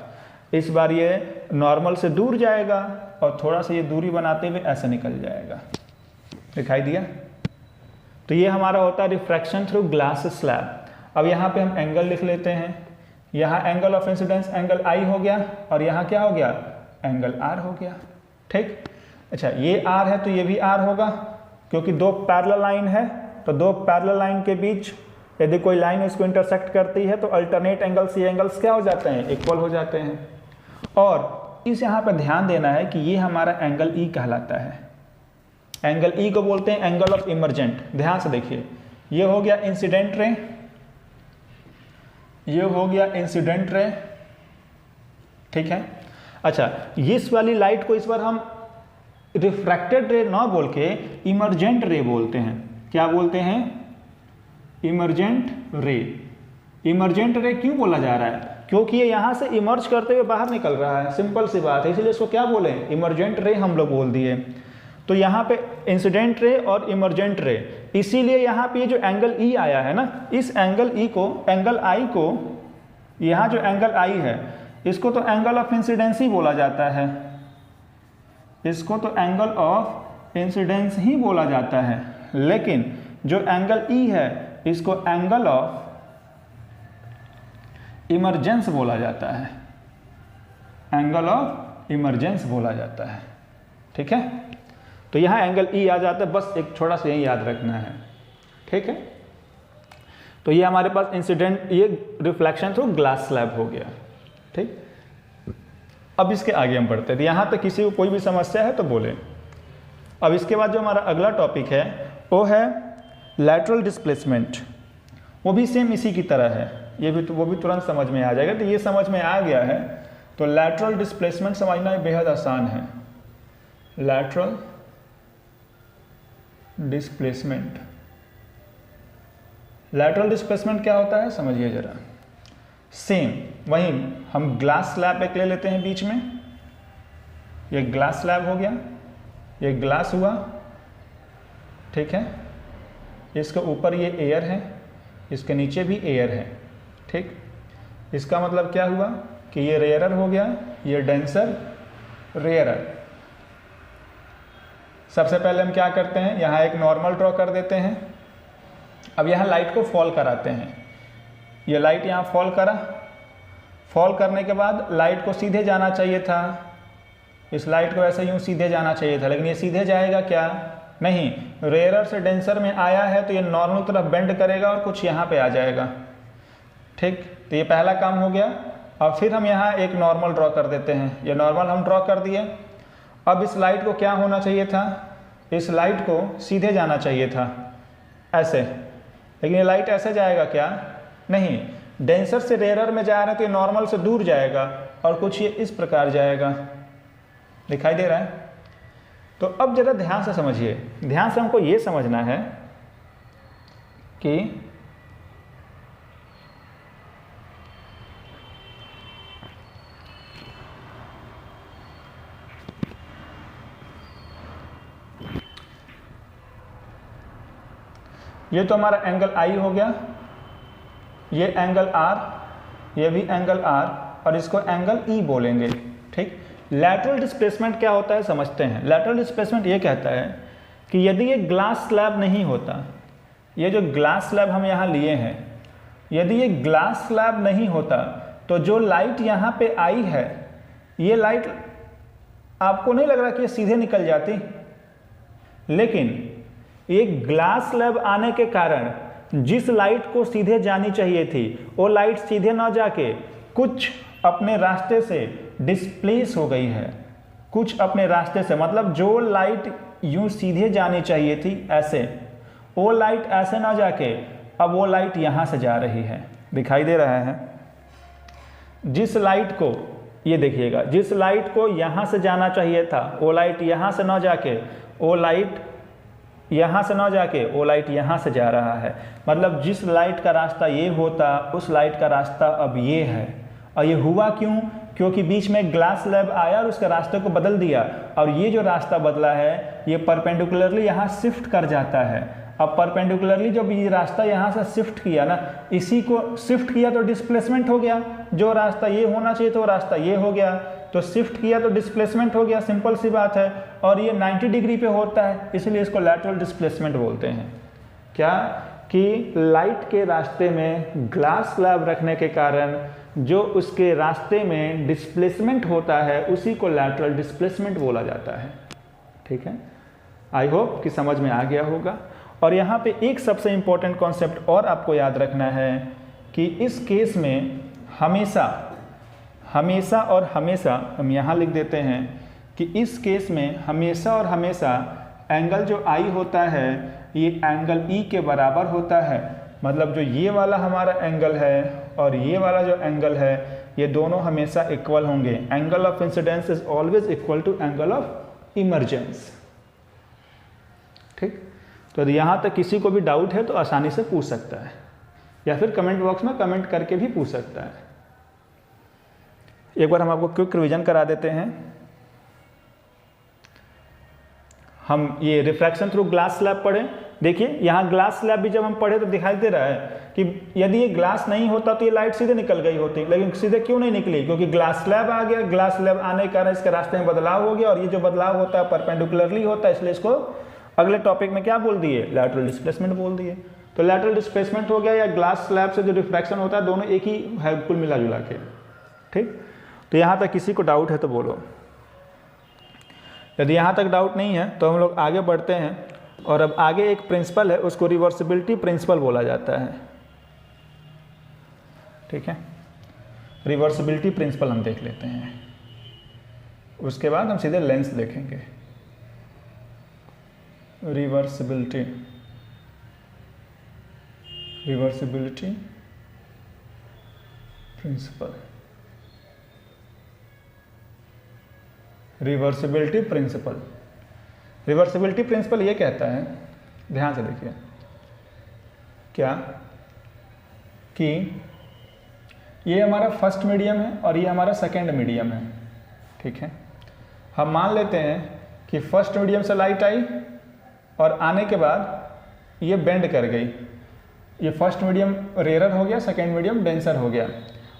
इस बार ये नॉर्मल से दूर जाएगा और थोड़ा सा ये दूरी बनाते हुए ऐसे निकल जाएगा। दिखाई दिया? तो ये हमारा होता है रिफ्रैक्शन थ्रू ग्लास स्लैब। अब यहाँ पे हम एंगल लिख लेते हैं। यहाँ एंगल ऑफ इंसिडेंस एंगल आई हो गया, और यहाँ क्या हो गया, एंगल आर हो गया। ठीक, अच्छा, ये आर है तो ये भी आर होगा, क्योंकि दो पैरेलल लाइन है, तो दो पैरेलल लाइन के बीच यदि कोई लाइन इसको इंटरसेक्ट करती है तो अल्टरनेट एंगल्स, ये एंगल्स क्या हो जाते हैं, इक्वल हो जाते हैं। और इस यहाँ पर ध्यान देना है कि ये हमारा एंगल ई कहलाता है। एंगल ई को बोलते हैं एंगल ऑफ इमर्जेंट। ध्यान से देखिए, ये हो गया इंसिडेंट रे, ये हो गया इंसिडेंट रे, ठीक है। अच्छा, इस वाली लाइट को इस बार हम रिफ्रैक्टेड रे ना बोल के इमर्जेंट रे बोलते हैं। क्या बोलते हैं, इमर्जेंट रे। इमर्जेंट रे क्यों बोला जा रहा है, क्योंकि ये यहाँ से इमर्ज करते हुए बाहर निकल रहा है, सिंपल सी बात है, इसलिए इसको क्या बोले, इमर्जेंट रे हम लोग बोल दिए। तो यहाँ पे इंसिडेंट रे और इमर्जेंट रे, इसीलिए यहाँ पे ये जो एंगल ई आया है ना, इस एंगल ई को, एंगल आई को, यहाँ जो एंगल आई है इसको तो एंगल ऑफ इंसिडेंस ही बोला जाता है, इसको तो एंगल ऑफ इंसिडेंस ही बोला जाता है। लेकिन जो एंगल ई है इसको एंगल ऑफ इमरजेंस बोला जाता है, एंगल ऑफ इमरजेंस बोला जाता है, ठीक है। तो यहाँ एंगल ई आ जाता है, बस एक थोड़ा सा यही याद रखना है, ठीक है। तो ये हमारे पास इंसिडेंट, ये रिफ्लेक्शन थ्रू ग्लास स्लैब हो गया, ठीक। अब इसके आगे हम बढ़ते हैं, यहाँ तक किसी को कोई भी समस्या है तो बोले। अब इसके बाद जो हमारा अगला टॉपिक है वो है लैटरल डिस्प्लेसमेंट। वो भी सेम इसी की तरह है, ये भी, वो भी तुरंत समझ में आ जाएगा। तो ये समझ में आ गया है तो लैटरल डिस्प्लेसमेंट समझना बेहद आसान है। लैटरल डिस्प्लेसमेंट, लैटरल डिस्प्लेसमेंट क्या होता है समझिए जरा। सेम वही, हम ग्लास स्लैब एक ले लेते हैं बीच में, ये ग्लास स्लैब हो गया, ये ग्लास हुआ, ठीक है। इसके ऊपर ये एयर है, इसके नीचे भी एयर है, ठीक। इसका मतलब क्या हुआ कि ये रेयरर हो गया, ये डेंसर, रेयरर। सबसे पहले हम क्या करते हैं, यहाँ एक नॉर्मल ड्रॉ कर देते हैं। अब यहाँ लाइट को फॉल कराते हैं, ये लाइट यहाँ फॉल करा, फॉल करने के बाद लाइट को सीधे जाना चाहिए था, इस लाइट को ऐसे यूँ सीधे जाना चाहिए था, लेकिन ये सीधे जाएगा क्या, नहीं, रेयरर से डेंसर में आया है तो ये नॉर्मल तरफ बेंड करेगा और कुछ यहाँ पे आ जाएगा। ठीक, तो ये पहला काम हो गया। अब फिर हम यहाँ एक नॉर्मल ड्रॉ कर देते हैं। ये नॉर्मल हम ड्रॉ कर दिए। अब इस लाइट को क्या होना चाहिए था, इस लाइट को सीधे जाना चाहिए था ऐसे, लेकिन ये लाइट ऐसे जाएगा क्या, नहीं, डेंसर से रेयरर में जा रहे हैं तो ये नॉर्मल से दूर जाएगा और कुछ ये इस प्रकार जाएगा। दिखाई दे रहा है? तो अब जरा ध्यान से समझिए, ध्यान से हमको ये समझना है कि ये तो हमारा एंगल आई हो गया, ये एंगल आर, ये भी एंगल आर, और इसको एंगल ई बोलेंगे। ठीक, लैटरल डिस्प्लेसमेंट क्या होता है समझते हैं। लैटरल डिस्प्लेसमेंट ये कहता है कि यदि ये ग्लास स्लैब नहीं होता, ये जो ग्लास स्लैब हम यहाँ लिए हैं, यदि ये ग्लास स्लैब नहीं होता तो जो लाइट यहाँ पे आई है, ये लाइट आपको नहीं लग रहा कि ये सीधे निकल जाती, लेकिन एक ग्लास स्लैब आने के कारण जिस लाइट को सीधे जानी चाहिए थी वो लाइट सीधे ना जाके कुछ अपने रास्ते से डिस्प्लेस हो गई है, कुछ अपने रास्ते से, मतलब जो लाइट यूं सीधे जानी चाहिए थी ऐसे, वो लाइट ऐसे ना जाके अब वो लाइट यहाँ से जा रही है। दिखाई दे रहा है? जिस लाइट को, ये देखिएगा, जिस लाइट को यहाँ से जाना चाहिए था वो लाइट यहाँ से ना जाके वो लाइट यहाँ से ना जाके वो लाइट यहाँ से जा रहा है। मतलब जिस लाइट का रास्ता ये होता उस लाइट का रास्ता अब ये है। और ये हुआ क्यों? क्योंकि बीच में ग्लास स्लैब आया और उसके रास्ते को बदल दिया, और ये जो रास्ता बदला है ये परपेंडिकुलरली यहाँ शिफ्ट कर जाता है। अब परपेंडिकुलरली जब ये रास्ता यहाँ से शिफ्ट किया ना, इसी को शिफ्ट किया तो डिस्प्लेसमेंट हो गया। जो रास्ता ये होना चाहिए तो रास्ता ये हो गया, तो शिफ्ट किया तो डिस्प्लेसमेंट हो गया, सिंपल सी बात है। और ये 90 डिग्री पे होता है, इसलिए इसको लैटरल डिस्प्लेसमेंट बोलते हैं। क्या कि लाइट के रास्ते में ग्लास स्लैब रखने के कारण जो उसके रास्ते में डिस्प्लेसमेंट होता है उसी को लैटरल डिस्प्लेसमेंट बोला जाता है। ठीक है, आई होप कि समझ में आ गया होगा। और यहाँ पे एक सबसे इम्पोर्टेंट कॉन्सेप्ट और आपको याद रखना है कि इस केस में हमेशा हमेशा और हमेशा, हम यहाँ लिख देते हैं कि इस केस में हमेशा और हमेशा एंगल जो आई होता है ये एंगल ई के बराबर होता है। मतलब जो ये वाला हमारा एंगल है और ये वाला जो एंगल है ये दोनों हमेशा इक्वल होंगे। Angle of incidence is always equal to angle of emergence. ठीक, तो यहाँ तक किसी को भी डाउट है तो आसानी से पूछ सकता है, या फिर कमेंट बॉक्स में कमेंट करके भी पूछ सकता है। एक बार हम आपको क्विक रिवीजन करा देते हैं। हम ये रिफ्रैक्शन थ्रू ग्लास स्लैब पढ़े। देखिए यहाँ ग्लास स्लैब भी जब हम पढ़े तो दिखाई दे रहा है कि यदि ये ग्लास नहीं होता तो ये लाइट सीधे निकल गई होती, लेकिन सीधे क्यों नहीं निकली? क्योंकि ग्लास स्लैब आ गया। ग्लास स्लैब आने के कारण इसके रास्ते में बदलाव हो गया, और ये जो बदलाव होता है परपेंडिकुलरली होता है, इसलिए इसको अगले टॉपिक में क्या बोल दिए? लैटरल डिस्प्लेसमेंट बोल दिए। तो लैटरल डिस्प्लेसमेंट हो गया, या ग्लास स्लैब से जो रिफ्रैक्शन होता है, दोनों एक ही है कुल मिला जुला के। ठीक, तो यहाँ तक किसी को डाउट है तो बोलो। यदि यहाँ तक डाउट नहीं है तो हम लोग आगे बढ़ते हैं। और अब आगे एक प्रिंसिपल है, उसको रिवर्सिबिलिटी प्रिंसिपल बोला जाता है। ठीक है, रिवर्सिबिलिटी प्रिंसिपल हम देख लेते हैं, उसके बाद हम सीधे लेंस देखेंगे। Reversibility principle, reversibility principle. Reversibility principle ये कहता है, ध्यान से देखिए, क्या कि ये हमारा फर्स्ट मीडियम है और ये हमारा सेकेंड मीडियम है। ठीक है, हम मान लेते हैं कि फर्स्ट मीडियम से लाइट आई और आने के बाद ये बेंड कर गई। ये फर्स्ट मीडियम रेयरर हो गया, सेकेंड मीडियम डेंसर हो गया।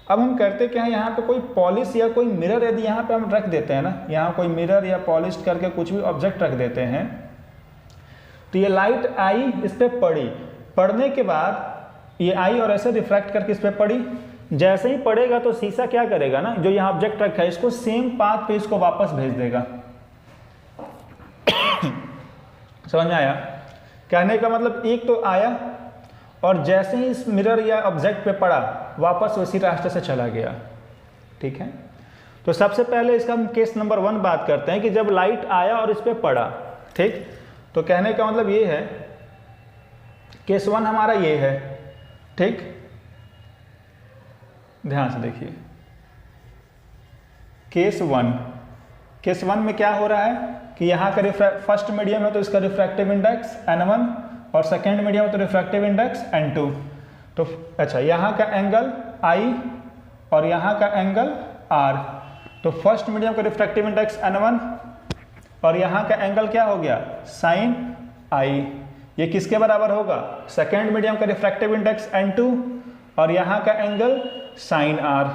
अब हम करते क्या है, यहाँ पे कोई पॉलिश या कोई मिरर यदि यहाँ पे हम रख देते हैं ना, यहाँ कोई मिरर या पॉलिश करके कुछ भी ऑब्जेक्ट रख देते हैं, तो ये लाइट आई, इस पर पड़ी, पड़ने के बाद ये आई और ऐसे रिफ्रैक्ट करके इस पर पड़ी। जैसे ही पड़ेगा तो शीशा क्या करेगा ना, जो यहाँ ऑब्जेक्ट रखा है इसको सेम पाथ पे इसको वापस भेज देगा। समझ में आया? कहने का मतलब एक तो आया और जैसे ही इस मिरर या ऑब्जेक्ट पे पड़ा वापस उसी रास्ते से चला गया। ठीक है, तो सबसे पहले इसका हम केस नंबर 1 बात करते हैं कि जब लाइट आया और इस पे पड़ा। ठीक, तो कहने का मतलब ये है, केस 1 हमारा ये है। ठीक, ध्यान से देखिए, केस 1 में क्या हो रहा है कि यहाँ का फर्स्ट मीडियम है तो इसका रिफ्रैक्टिव इंडेक्स n1 और सेकेंड मीडियम है तो रिफ्रैक्टिव इंडेक्स n2। तो अच्छा, यहाँ का एंगल I और यहाँ का एंगल R। तो फर्स्ट मीडियम का रिफ्रैक्टिव इंडेक्स n1 और यहाँ का एंगल क्या हो गया, साइन I। ये किसके बराबर होगा, सेकेंड मीडियम का रिफ्रैक्टिव इंडेक्स n2 और यहाँ का एंगल साइन R।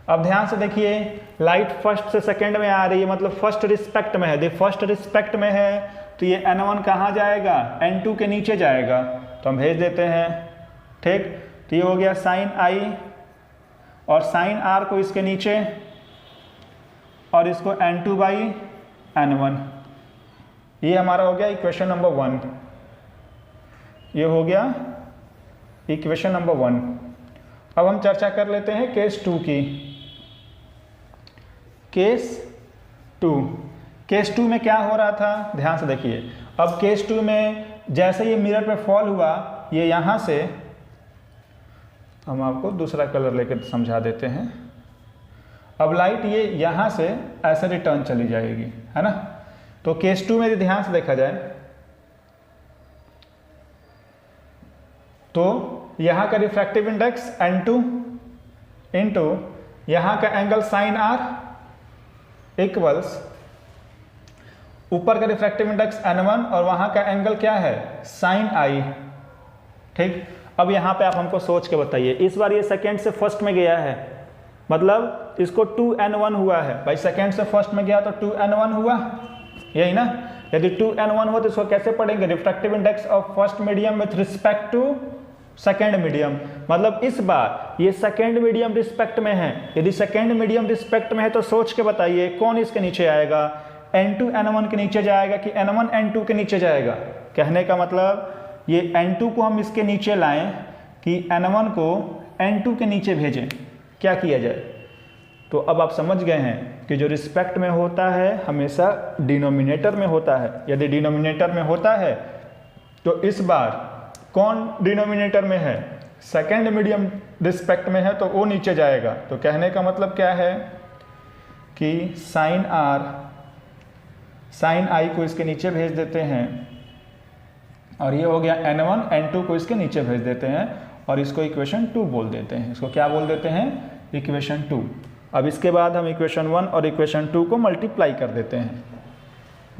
अब ध्यान से देखिए, लाइट फर्स्ट से सेकंड में आ रही है, मतलब फर्स्ट रिस्पेक्ट में है। यदि फर्स्ट रिस्पेक्ट में है तो ये n1 कहाँ जाएगा, n2 के नीचे जाएगा, तो हम भेज देते हैं। ठीक, तो ये हो गया साइन I और साइन R को इसके नीचे और इसको n2/n1। ये हमारा हो गया इक्वेशन नंबर 1। ये हो गया इक्वेशन नंबर 1। अब हम चर्चा कर लेते हैं केस 2 की। केस 2 में क्या हो रहा था, ध्यान से देखिए। अब केस 2 में जैसे ये मिरर पे फॉल हुआ, ये यहाँ से, हम आपको दूसरा कलर लेकर समझा देते हैं। अब लाइट ये यहाँ से ऐसे रिटर्न चली जाएगी, है ना। तो केस 2 में यदि ध्यान से देखा जाए तो यहाँ का रिफ्रैक्टिव इंडेक्स n2 इंटू यहाँ का एंगल साइन R इक्वल्स ऊपर का रिफ्रैक्टिव इंडेक्स n1 और वहाँ का एंगल क्या है, साइन I। ठीक, अब यहाँ पे आप हमको सोच के बताइए, इस बार ये सेकेंड से फर्स्ट में गया है, मतलब इसको 2n1 हुआ है भाई। सेकेंड से फर्स्ट में गया तो 2n1 हुआ, यही ना। यदि 2n1 हो तो इसको कैसे पढ़ेंगे, refractive index of first medium with respect to second medium. मतलब इस बार ये सेकेंड मीडियम रिस्पेक्ट में है। यदि सेकेंड मीडियम रिस्पेक्ट में है तो सोच के बताइए कौन इसके नीचे आएगा, n2 n1 के नीचे जाएगा कि n1 n2 के नीचे जाएगा। कहने का मतलब ये n2 को हम इसके नीचे लाएं कि n1 को n2 के नीचे भेजें, क्या किया जाए। तो अब आप समझ गए हैं कि जो रिस्पेक्ट में होता है हमेशा डिनोमिनेटर में होता है। यदि डिनोमिनेटर में होता है तो इस बार कौन डिनोमिनेटर में है, सेकेंड मीडियम रिस्पेक्ट में है तो वो नीचे जाएगा। तो कहने का मतलब क्या है कि साइन R, साइन I को इसके नीचे भेज देते हैं और ये हो गया n1 n2 को इसके नीचे भेज देते हैं और इसको इक्वेशन 2 बोल देते हैं। इसको क्या बोल देते हैं, इक्वेशन 2। अब इसके बाद हम इक्वेशन 1 और इक्वेशन 2 को मल्टीप्लाई कर देते हैं।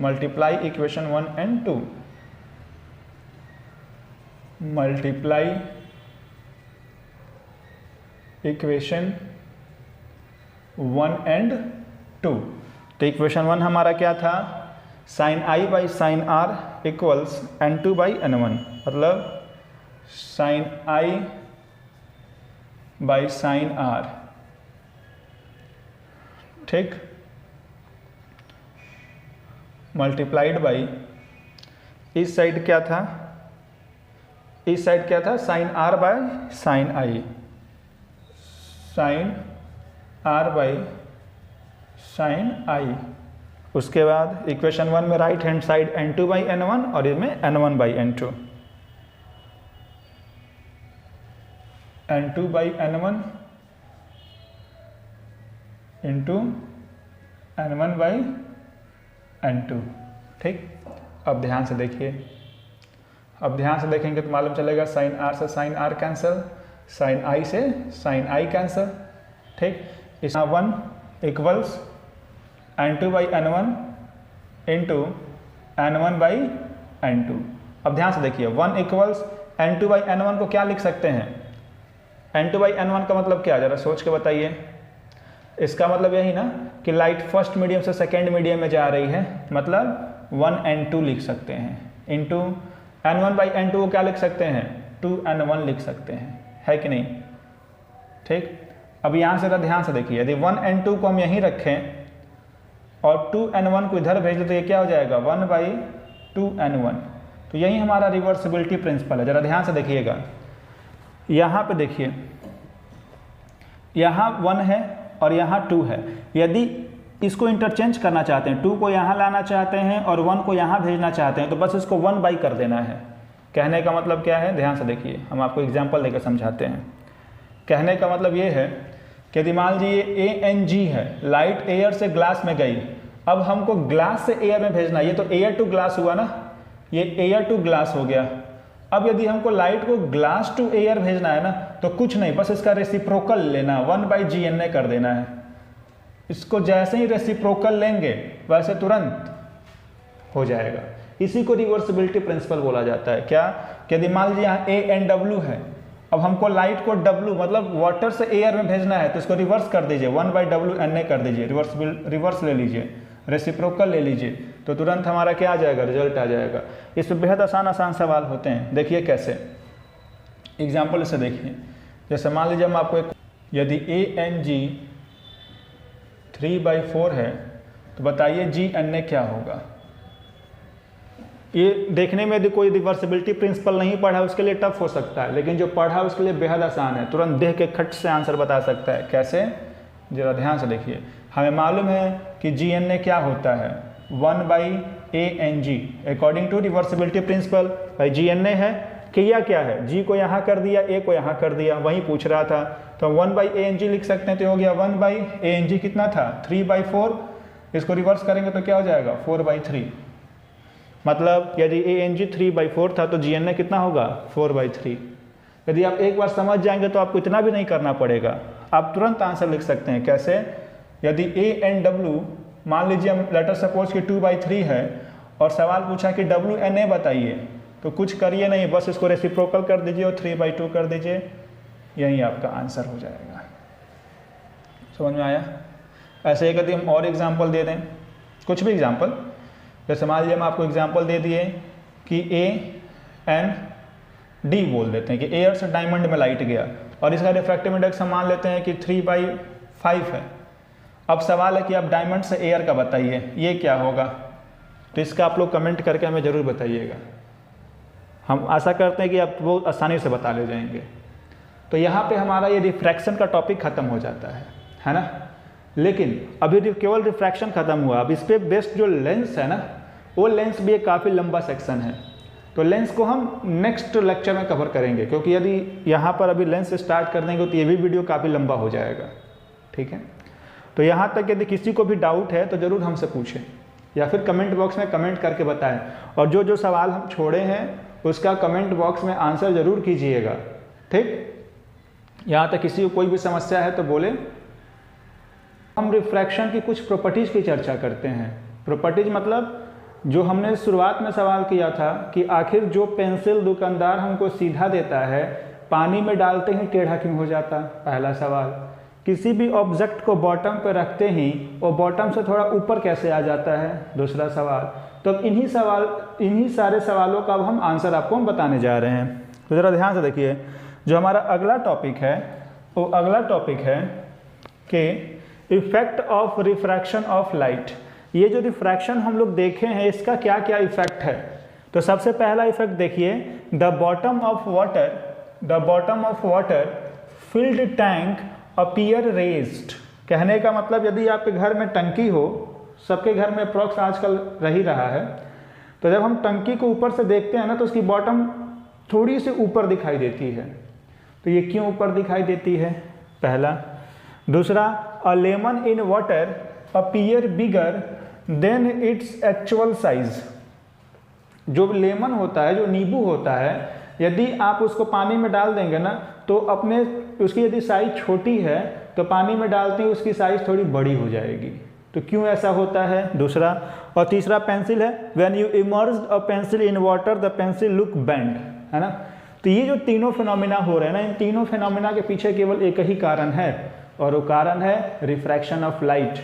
Multiply equation 1 and 2, multiply equation 1 and 2। तो इक्वेशन 1 हमारा क्या था, sine I by sine R equals n2/n1, मतलब sine I by sine R। ठीक, मल्टीप्लाइड बाई इस साइड क्या था, इस साइड क्या था, sine R by sine I, sine R by sine I। उसके बाद इक्वेशन 1 में राइट हैंड साइड n2/n1 और इसमें n1/n2, n2/n1 इंटू n1/n2। ठीक, अब ध्यान से देखिए, अब ध्यान से देखेंगे तो मालूम चलेगा साइन R से sine R cancel, sine I से साइन I कैंसिल। ठीक, इस 1 इक्वल्स n2/n1 इंटू n1/n2। अब ध्यान से देखिए, 1 इक्वल्स n2/n1 को क्या लिख सकते हैं, n2/n1 का मतलब क्या, जरा सोच के बताइए। इसका मतलब यही ना कि लाइट फर्स्ट मीडियम से सेकेंड मीडियम में जा रही है, मतलब 1n2 लिख सकते हैं, इंटू n1/n2 को क्या लिख सकते हैं, 2n1 लिख सकते हैं, है कि नहीं। ठीक, अब यहाँ से ध्यान से देखिए, यदि 1n2 को हम यहीं रखें और 2n1 को इधर भेज दें तो ये क्या हो जाएगा, 1/2 2n1। तो यही हमारा रिवर्सिबिलिटी प्रिंसिपल है। ज़रा ध्यान से देखिएगा, यहाँ पे देखिए, यहाँ 1 है और यहाँ 2 है। यदि इसको इंटरचेंज करना चाहते हैं, 2 को यहाँ लाना चाहते हैं और 1 को यहाँ भेजना चाहते हैं, तो बस इसको 1 बाई कर देना है। कहने का मतलब क्या है, ध्यान से देखिए, हम आपको एग्जांपल देकर समझाते हैं। कहने का मतलब ये है कि यदि मान लीजिए ANG है, लाइट एयर से ग्लास में गई, अब हमको ग्लास से एयर में भेजना है। ये तो एयर टू ग्लास हुआ ना, ये एयर टू ग्लास हो गया। अब यदि हमको लाइट को ग्लास टू एयर भेजना है ना, तो कुछ नहीं, बस इसका रेसिप्रोकल लेना, 1/GNA कर देना है। इसको जैसे ही रेसिप्रोकल लेंगे वैसे तुरंत हो जाएगा। इसी को रिवर्सिबिलिटी प्रिंसिपल बोला जाता है। क्या, कि यदि मान लीजिए यहाँ ANW है, अब हमको लाइट को W मतलब वाटर से एयर में भेजना है, तो इसको रिवर्स कर दीजिए, 1/WNA कर दीजिए, रिवर्स ले लीजिए, रेसिप्रोकल ले लीजिए, तो तुरंत हमारा क्या आ जाएगा, रिजल्ट आ जाएगा। इसमें बेहद आसान सवाल होते हैं। देखिए कैसे, एग्जाम्पल से देखिए। जैसे मान लीजिए हम आपको यदि ANG 3/4 है, तो बताइए GNA क्या होगा। ये देखने में यदि कोई रिवर्सिबिलिटी प्रिंसिपल नहीं पढ़ा उसके लिए टफ हो सकता है, लेकिन जो पढ़ा उसके लिए बेहद आसान है, तुरंत देख के खट से आंसर बता सकता है। कैसे, जरा ध्यान से देखिए। हमें मालूम है कि GNA क्या होता है, 1/ANG according to reversibility principle. भाई GNA है, किया क्या है, G को यहाँ कर दिया, A को यहाँ कर दिया, वही पूछ रहा था, तो 1/ANG लिख सकते हैं। तो हो गया 1/ANG कितना था, 3/4। इसको रिवर्स करेंगे तो क्या हो जाएगा, 4/3। मतलब यदि ANG 3/4 था तो GNA कितना होगा, 4/3। यदि आप एक बार समझ जाएंगे तो आपको इतना भी नहीं करना पड़ेगा, आप तुरंत आंसर लिख सकते हैं। कैसे, यदि ANW मान लीजिए हम लेटर सपोज कि 2/3 है और सवाल पूछा कि WNA बताइए, तो कुछ करिए नहीं, बस इसको रेसिप्रोकल कर दीजिए और 3/2 कर दीजिए, यही आपका आंसर हो जाएगा। समझ में आया। ऐसे ही यदि हम और एग्जाम्पल दे दें, कुछ भी एग्जाम्पल, जैसे मान लीजिए हम आपको एग्जाम्पल दे दिए कि AND बोल देते हैं कि एयर से डायमंड में लाइट गया और इसका रिफ्रैक्टिव इंडेक्स हम मान लेते हैं कि 3/5 है। अब सवाल है कि आप डायमंड से एयर का बताइए, ये क्या होगा। तो इसका आप लोग कमेंट करके हमें ज़रूर बताइएगा। हम आशा करते हैं कि आप बहुत आसानी से बता ले जाएंगे। तो यहाँ पे हमारा ये रिफ्रैक्शन का टॉपिक ख़त्म हो जाता है ना। लेकिन अभी केवल रिफ्रैक्शन ख़त्म हुआ, अब इस पर बेस्ड जो लेंस है ना, वो लेंस भी एक काफ़ी लंबा सेक्शन है। तो लेंस को हम नेक्स्ट लेक्चर में कवर करेंगे, क्योंकि यदि यहाँ पर अभी लेंस स्टार्ट कर देंगे तो ये भी वीडियो काफ़ी लंबा हो जाएगा। ठीक है, तो यहाँ तक यदि किसी को भी डाउट है तो ज़रूर हमसे पूछें या फिर कमेंट बॉक्स में कमेंट करके बताएं। और जो जो सवाल हम छोड़े हैं उसका कमेंट बॉक्स में आंसर ज़रूर कीजिएगा। ठीक, यहाँ तक किसी को कोई भी समस्या है तो बोले। हम रिफ्रैक्शन की कुछ प्रॉपर्टीज़ की चर्चा करते हैं। प्रॉपर्टीज़ मतलब जो हमने शुरुआत में सवाल किया था कि आखिर जो पेंसिल दुकानदार हमको सीधा देता है, पानी में डालते ही टेढ़ा क्यों हो जाता, पहला सवाल। किसी भी ऑब्जेक्ट को बॉटम पर रखते ही वो बॉटम से थोड़ा ऊपर कैसे आ जाता है, दूसरा सवाल। तो इन्हीं सारे सवालों का अब हम आंसर आपको बताने जा रहे हैं। तो ज़रा ध्यान से देखिए, जो हमारा अगला टॉपिक है वो अगला टॉपिक है कि effect of refraction of light. ये जो रिफ्रैक्शन हम लोग देखे हैं इसका क्या क्या इफेक्ट है। तो सबसे पहला इफेक्ट देखिए, the bottom of water field tank appear raised. कहने का मतलब यदि आपके घर में टंकी हो, सबके घर में अप्रॉक्स आजकल रही रहा है, तो जब हम टंकी को ऊपर से देखते हैं ना तो उसकी बॉटम थोड़ी सी ऊपर दिखाई देती है। तो ये क्यों ऊपर दिखाई देती है, पहला। दूसरा, a lemon in water appear bigger than its actual size. जो लेमन होता है, जो नींबू होता है, यदि आप उसको पानी में डाल देंगे ना तो अपने उसकी यदि साइज छोटी है तो पानी में डालते ही उसकी साइज थोड़ी बड़ी हो जाएगी। तो क्यों ऐसा होता है, दूसरा। और तीसरा पेंसिल है, when you immersed a pencil in water the pencil look bend, है ना। तो ये जो तीनों फिनोमिना हो रहे हैं ना, इन तीनों फिनोमिना के पीछे केवल एक ही कारण है और वो कारण है रिफ्रैक्शन ऑफ लाइट।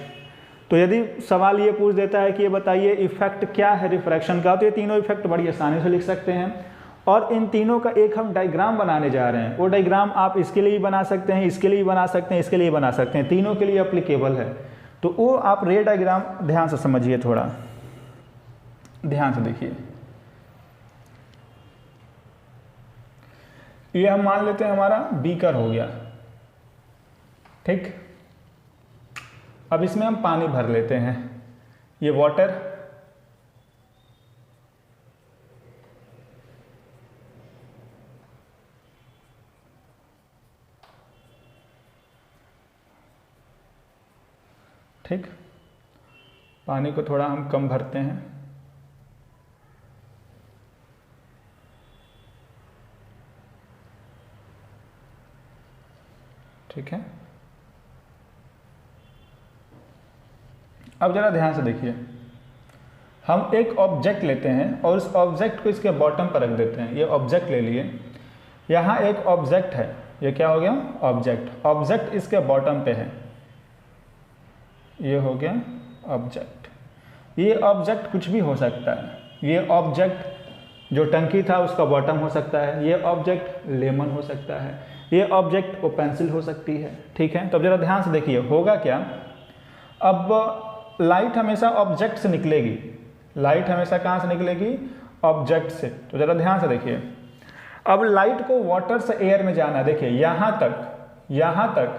तो यदि सवाल ये पूछ देता है कि ये बताइए इफेक्ट क्या है रिफ्रैक्शन का, तो ये तीनों इफेक्ट बड़ी आसानी से लिख सकते हैं। और इन तीनों का एक हम डायग्राम बनाने जा रहे हैं। वो डायग्राम आप इसके लिए भी बना सकते हैं, इसके लिए भी बना सकते हैं, इसके लिए भी बना सकते हैं, तीनों के लिए एप्लीकेबल है। तो वो आप रे डायग्राम ध्यान से समझिए, थोड़ा ध्यान से देखिए। ये हम मान लेते हैं हमारा बीकर हो गया, ठीक। अब इसमें हम पानी भर लेते हैं, ये वाटर, ठीक। पानी को थोड़ा हम कम भरते हैं, ठीक है। अब जरा ध्यान से देखिए, हम एक ऑब्जेक्ट लेते हैं और उस ऑब्जेक्ट को इसके बॉटम पर रख देते हैं। ये ऑब्जेक्ट ले लिए, यहाँ एक ऑब्जेक्ट है, ये क्या हो गया ऑब्जेक्ट, ऑब्जेक्ट इसके बॉटम पे है, ये हो गया ऑब्जेक्ट। ये ऑब्जेक्ट कुछ भी हो सकता है, ये ऑब्जेक्ट जो टंकी था उसका बॉटम हो सकता है, ये ऑब्जेक्ट लेमन हो सकता है, ये ऑब्जेक्ट वो पेंसिल हो सकती है, ठीक है। तो जरा ध्यान से देखिए होगा क्या। अब लाइट हमेशा ऑब्जेक्ट से निकलेगी, लाइट हमेशा कहाँ से निकलेगी, ऑब्जेक्ट से। तो जरा ध्यान से देखिए, अब लाइट को वाटर से एयर में जाना है। देखिए यहाँ तक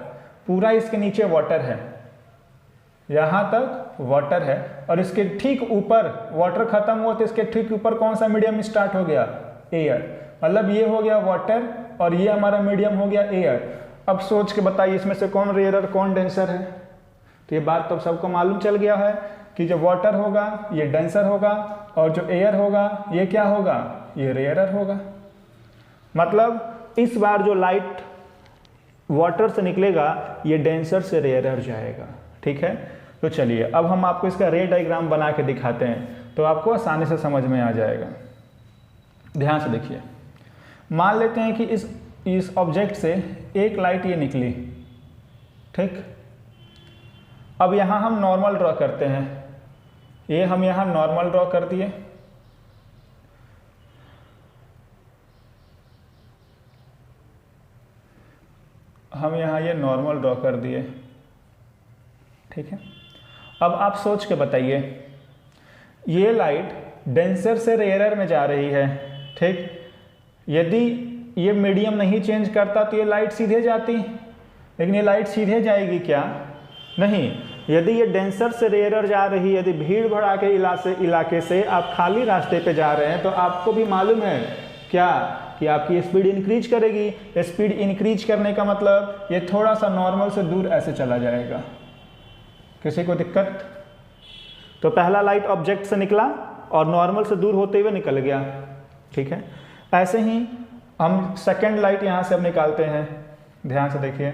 पूरा इसके नीचे वाटर है, यहाँ तक वाटर है, और इसके ठीक ऊपर वाटर खत्म हुआ तो इसके ठीक ऊपर कौन सा मीडियम स्टार्ट हो गया, एयर। मतलब ये हो गया वाटर और ये हमारा मीडियम हो गया एयर। अब सोच के बताइए इसमें से कौन रेयरर कौन डेंसर है। तो ये बात तो सबको मालूम चल गया है कि जो वाटर होगा ये डेंसर होगा और जो एयर होगा ये क्या होगा, ये रेयरर होगा। मतलब इस बार जो लाइट वाटर से निकलेगा ये डेंसर से रेयरर जाएगा, ठीक है। तो चलिए अब हम आपको इसका रे डायग्राम बना के दिखाते हैं तो आपको आसानी से समझ में आ जाएगा। ध्यान से देखिए, मान लेते हैं कि इस ऑब्जेक्ट से एक लाइट ये निकली, ठीक। अब यहाँ हम नॉर्मल ड्रॉ करते हैं, ये हम यहाँ नॉर्मल ड्रॉ कर दिए, हम यहाँ ये नॉर्मल ड्रॉ कर दिए, ठीक है। अब आप सोच के बताइए, ये लाइट डेंसर से रेयरर में जा रही है, ठीक। यदि ये मीडियम नहीं चेंज करता तो ये लाइट सीधे जाती, लेकिन ये लाइट सीधे जाएगी क्या, नहीं। यदि ये डेंसर से रेयरर जा रही है, यदि भीड़ भड़ा के इलाके से आप खाली रास्ते पे जा रहे हैं तो आपको भी मालूम है क्या कि आपकी स्पीड इंक्रीज करेगी। स्पीड इंक्रीज करने का मतलब ये थोड़ा सा नॉर्मल से दूर ऐसे चला जाएगा। किसी को दिक्कत? तो पहला लाइट ऑब्जेक्ट से निकला और नॉर्मल से दूर होते हुए निकल गया, ठीक है। ऐसे ही हम सेकेंड लाइट यहाँ से अब निकालते हैं। ध्यान से देखिए,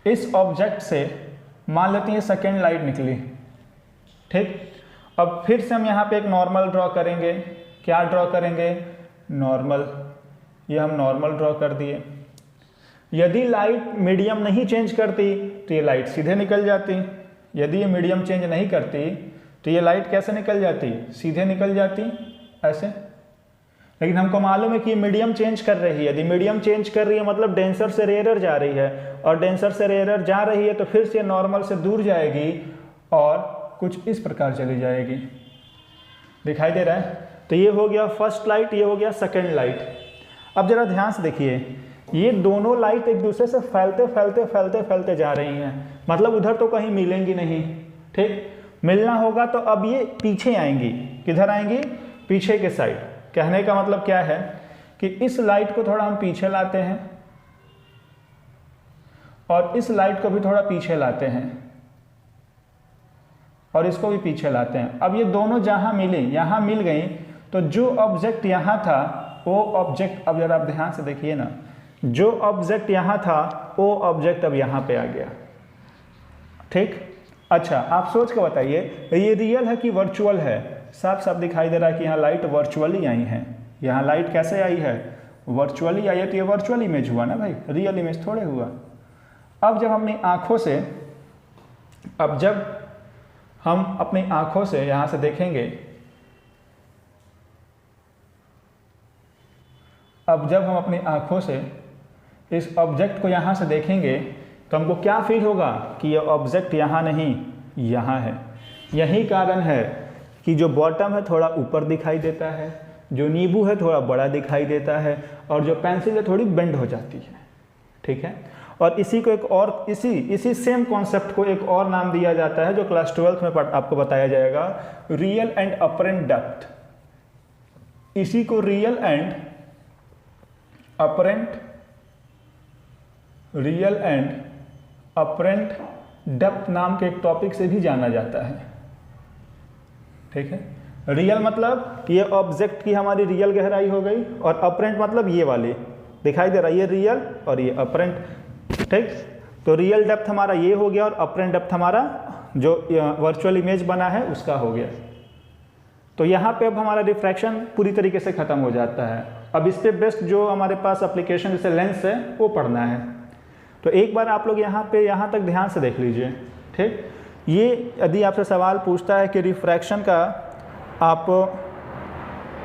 इस ऑब्जेक्ट से मान लेते हैं सेकेंड लाइट निकली, ठीक। अब फिर से हम यहाँ पे एक नॉर्मल ड्रॉ करेंगे। क्या ड्रॉ करेंगे, नॉर्मल। ये हम नॉर्मल ड्रॉ कर दिए। यदि लाइट मीडियम नहीं चेंज करती तो ये लाइट सीधे निकल जाती, यदि ये मीडियम चेंज नहीं करती तो ये लाइट कैसे निकल जाती, सीधे निकल जाती ऐसे। लेकिन हमको मालूम है कि मीडियम चेंज कर रही है। यदि मीडियम चेंज कर रही है मतलब डेंसर से रेयरर जा रही है, और डेंसर से रेयरर जा रही है तो फिर से नॉर्मल से दूर जाएगी और कुछ इस प्रकार चली जाएगी। दिखाई दे रहा है? तो ये हो गया फर्स्ट लाइट, ये हो गया सेकेंड लाइट। अब जरा ध्यान से देखिए, ये दोनों लाइट एक दूसरे से फैलते फैलते फैलते फैलते जा रही हैं, मतलब उधर तो कहीं मिलेंगी नहीं, ठीक। मिलना होगा तो अब ये पीछे आएंगी। किधर आएंगी, पीछे के साइड। कहने का मतलब क्या है कि इस लाइट को थोड़ा हम पीछे लाते हैं और इस लाइट को भी थोड़ा पीछे लाते हैं और इसको भी पीछे लाते हैं। अब ये दोनों जहां मिले, यहां मिल गई, तो जो ऑब्जेक्ट यहां था वो ऑब्जेक्ट, अब जरा आप ध्यान से देखिए ना, जो ऑब्जेक्ट यहां था वो ऑब्जेक्ट अब यहां पे आ गया, ठीक। अच्छा, आप सोच के बताइए ये रियल है कि वर्चुअल है? साफ साफ दिखाई दे रहा है कि यहाँ लाइट वर्चुअली आई है। यहाँ लाइट कैसे आई है, वर्चुअली आई है। तो ये वर्चुअल इमेज हुआ ना भाई, रियल इमेज थोड़े हुआ। अब जब हम अपनी आंखों से यहाँ से देखेंगे, अब जब हम अपनी आंखों से इस ऑब्जेक्ट को यहाँ से देखेंगे तो हमको क्या फील होगा कि ये ऑब्जेक्ट यहाँ नहीं यहाँ है। यही कारण है कि जो बॉटम है थोड़ा ऊपर दिखाई देता है, जो नींबू है थोड़ा बड़ा दिखाई देता है और जो पेंसिल है थोड़ी बेंड हो जाती है, ठीक है। और इसी को एक और इसी सेम कॉन्सेप्ट को एक और नाम दिया जाता है जो क्लास 12th में आपको बताया जाएगा, रियल एंड अपरेंट डेप्थ। इसी को रियल एंड अपरेंट डेप्थ नाम के एक टॉपिक से भी जाना जाता है, ठीक है। रियल मतलब ये ऑब्जेक्ट की हमारी रियल गहराई हो गई, और अपरेंट मतलब ये वाली दिखाई दे रहा है, ये रियल और ये अपरेंट, ठीक। तो रियल डेप्थ हमारा ये हो गया और अपरेंट डेप्थ हमारा जो वर्चुअल इमेज बना है उसका हो गया। तो यहाँ पे अब हमारा रिफ्रैक्शन पूरी तरीके से ख़त्म हो जाता है। अब इस पे बेस्ट जो हमारे पास एप्लीकेशन जैसे लेंस है वो पढ़ना है। तो एक बार आप लोग यहाँ तक ध्यान से देख लीजिए, ठीक। ये यदि आपसे सवाल पूछता है कि रिफ्रैक्शन का आप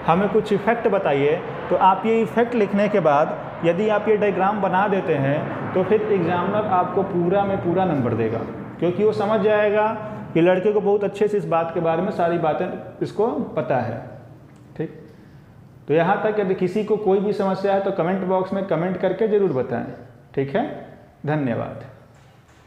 हमें कुछ इफ़ेक्ट बताइए, तो आप ये इफ़ेक्ट लिखने के बाद यदि आप ये डायग्राम बना देते हैं तो फिर एग्जामिनर आपको पूरा में पूरा नंबर देगा, क्योंकि वो समझ जाएगा कि लड़के को बहुत अच्छे से इस बात के बारे में सारी बातें इसको पता है, ठीक। तो यहाँ तक यदि किसी को कोई भी समस्या है तो कमेंट बॉक्स में कमेंट करके ज़रूर बताएं, ठीक है। धन्यवाद।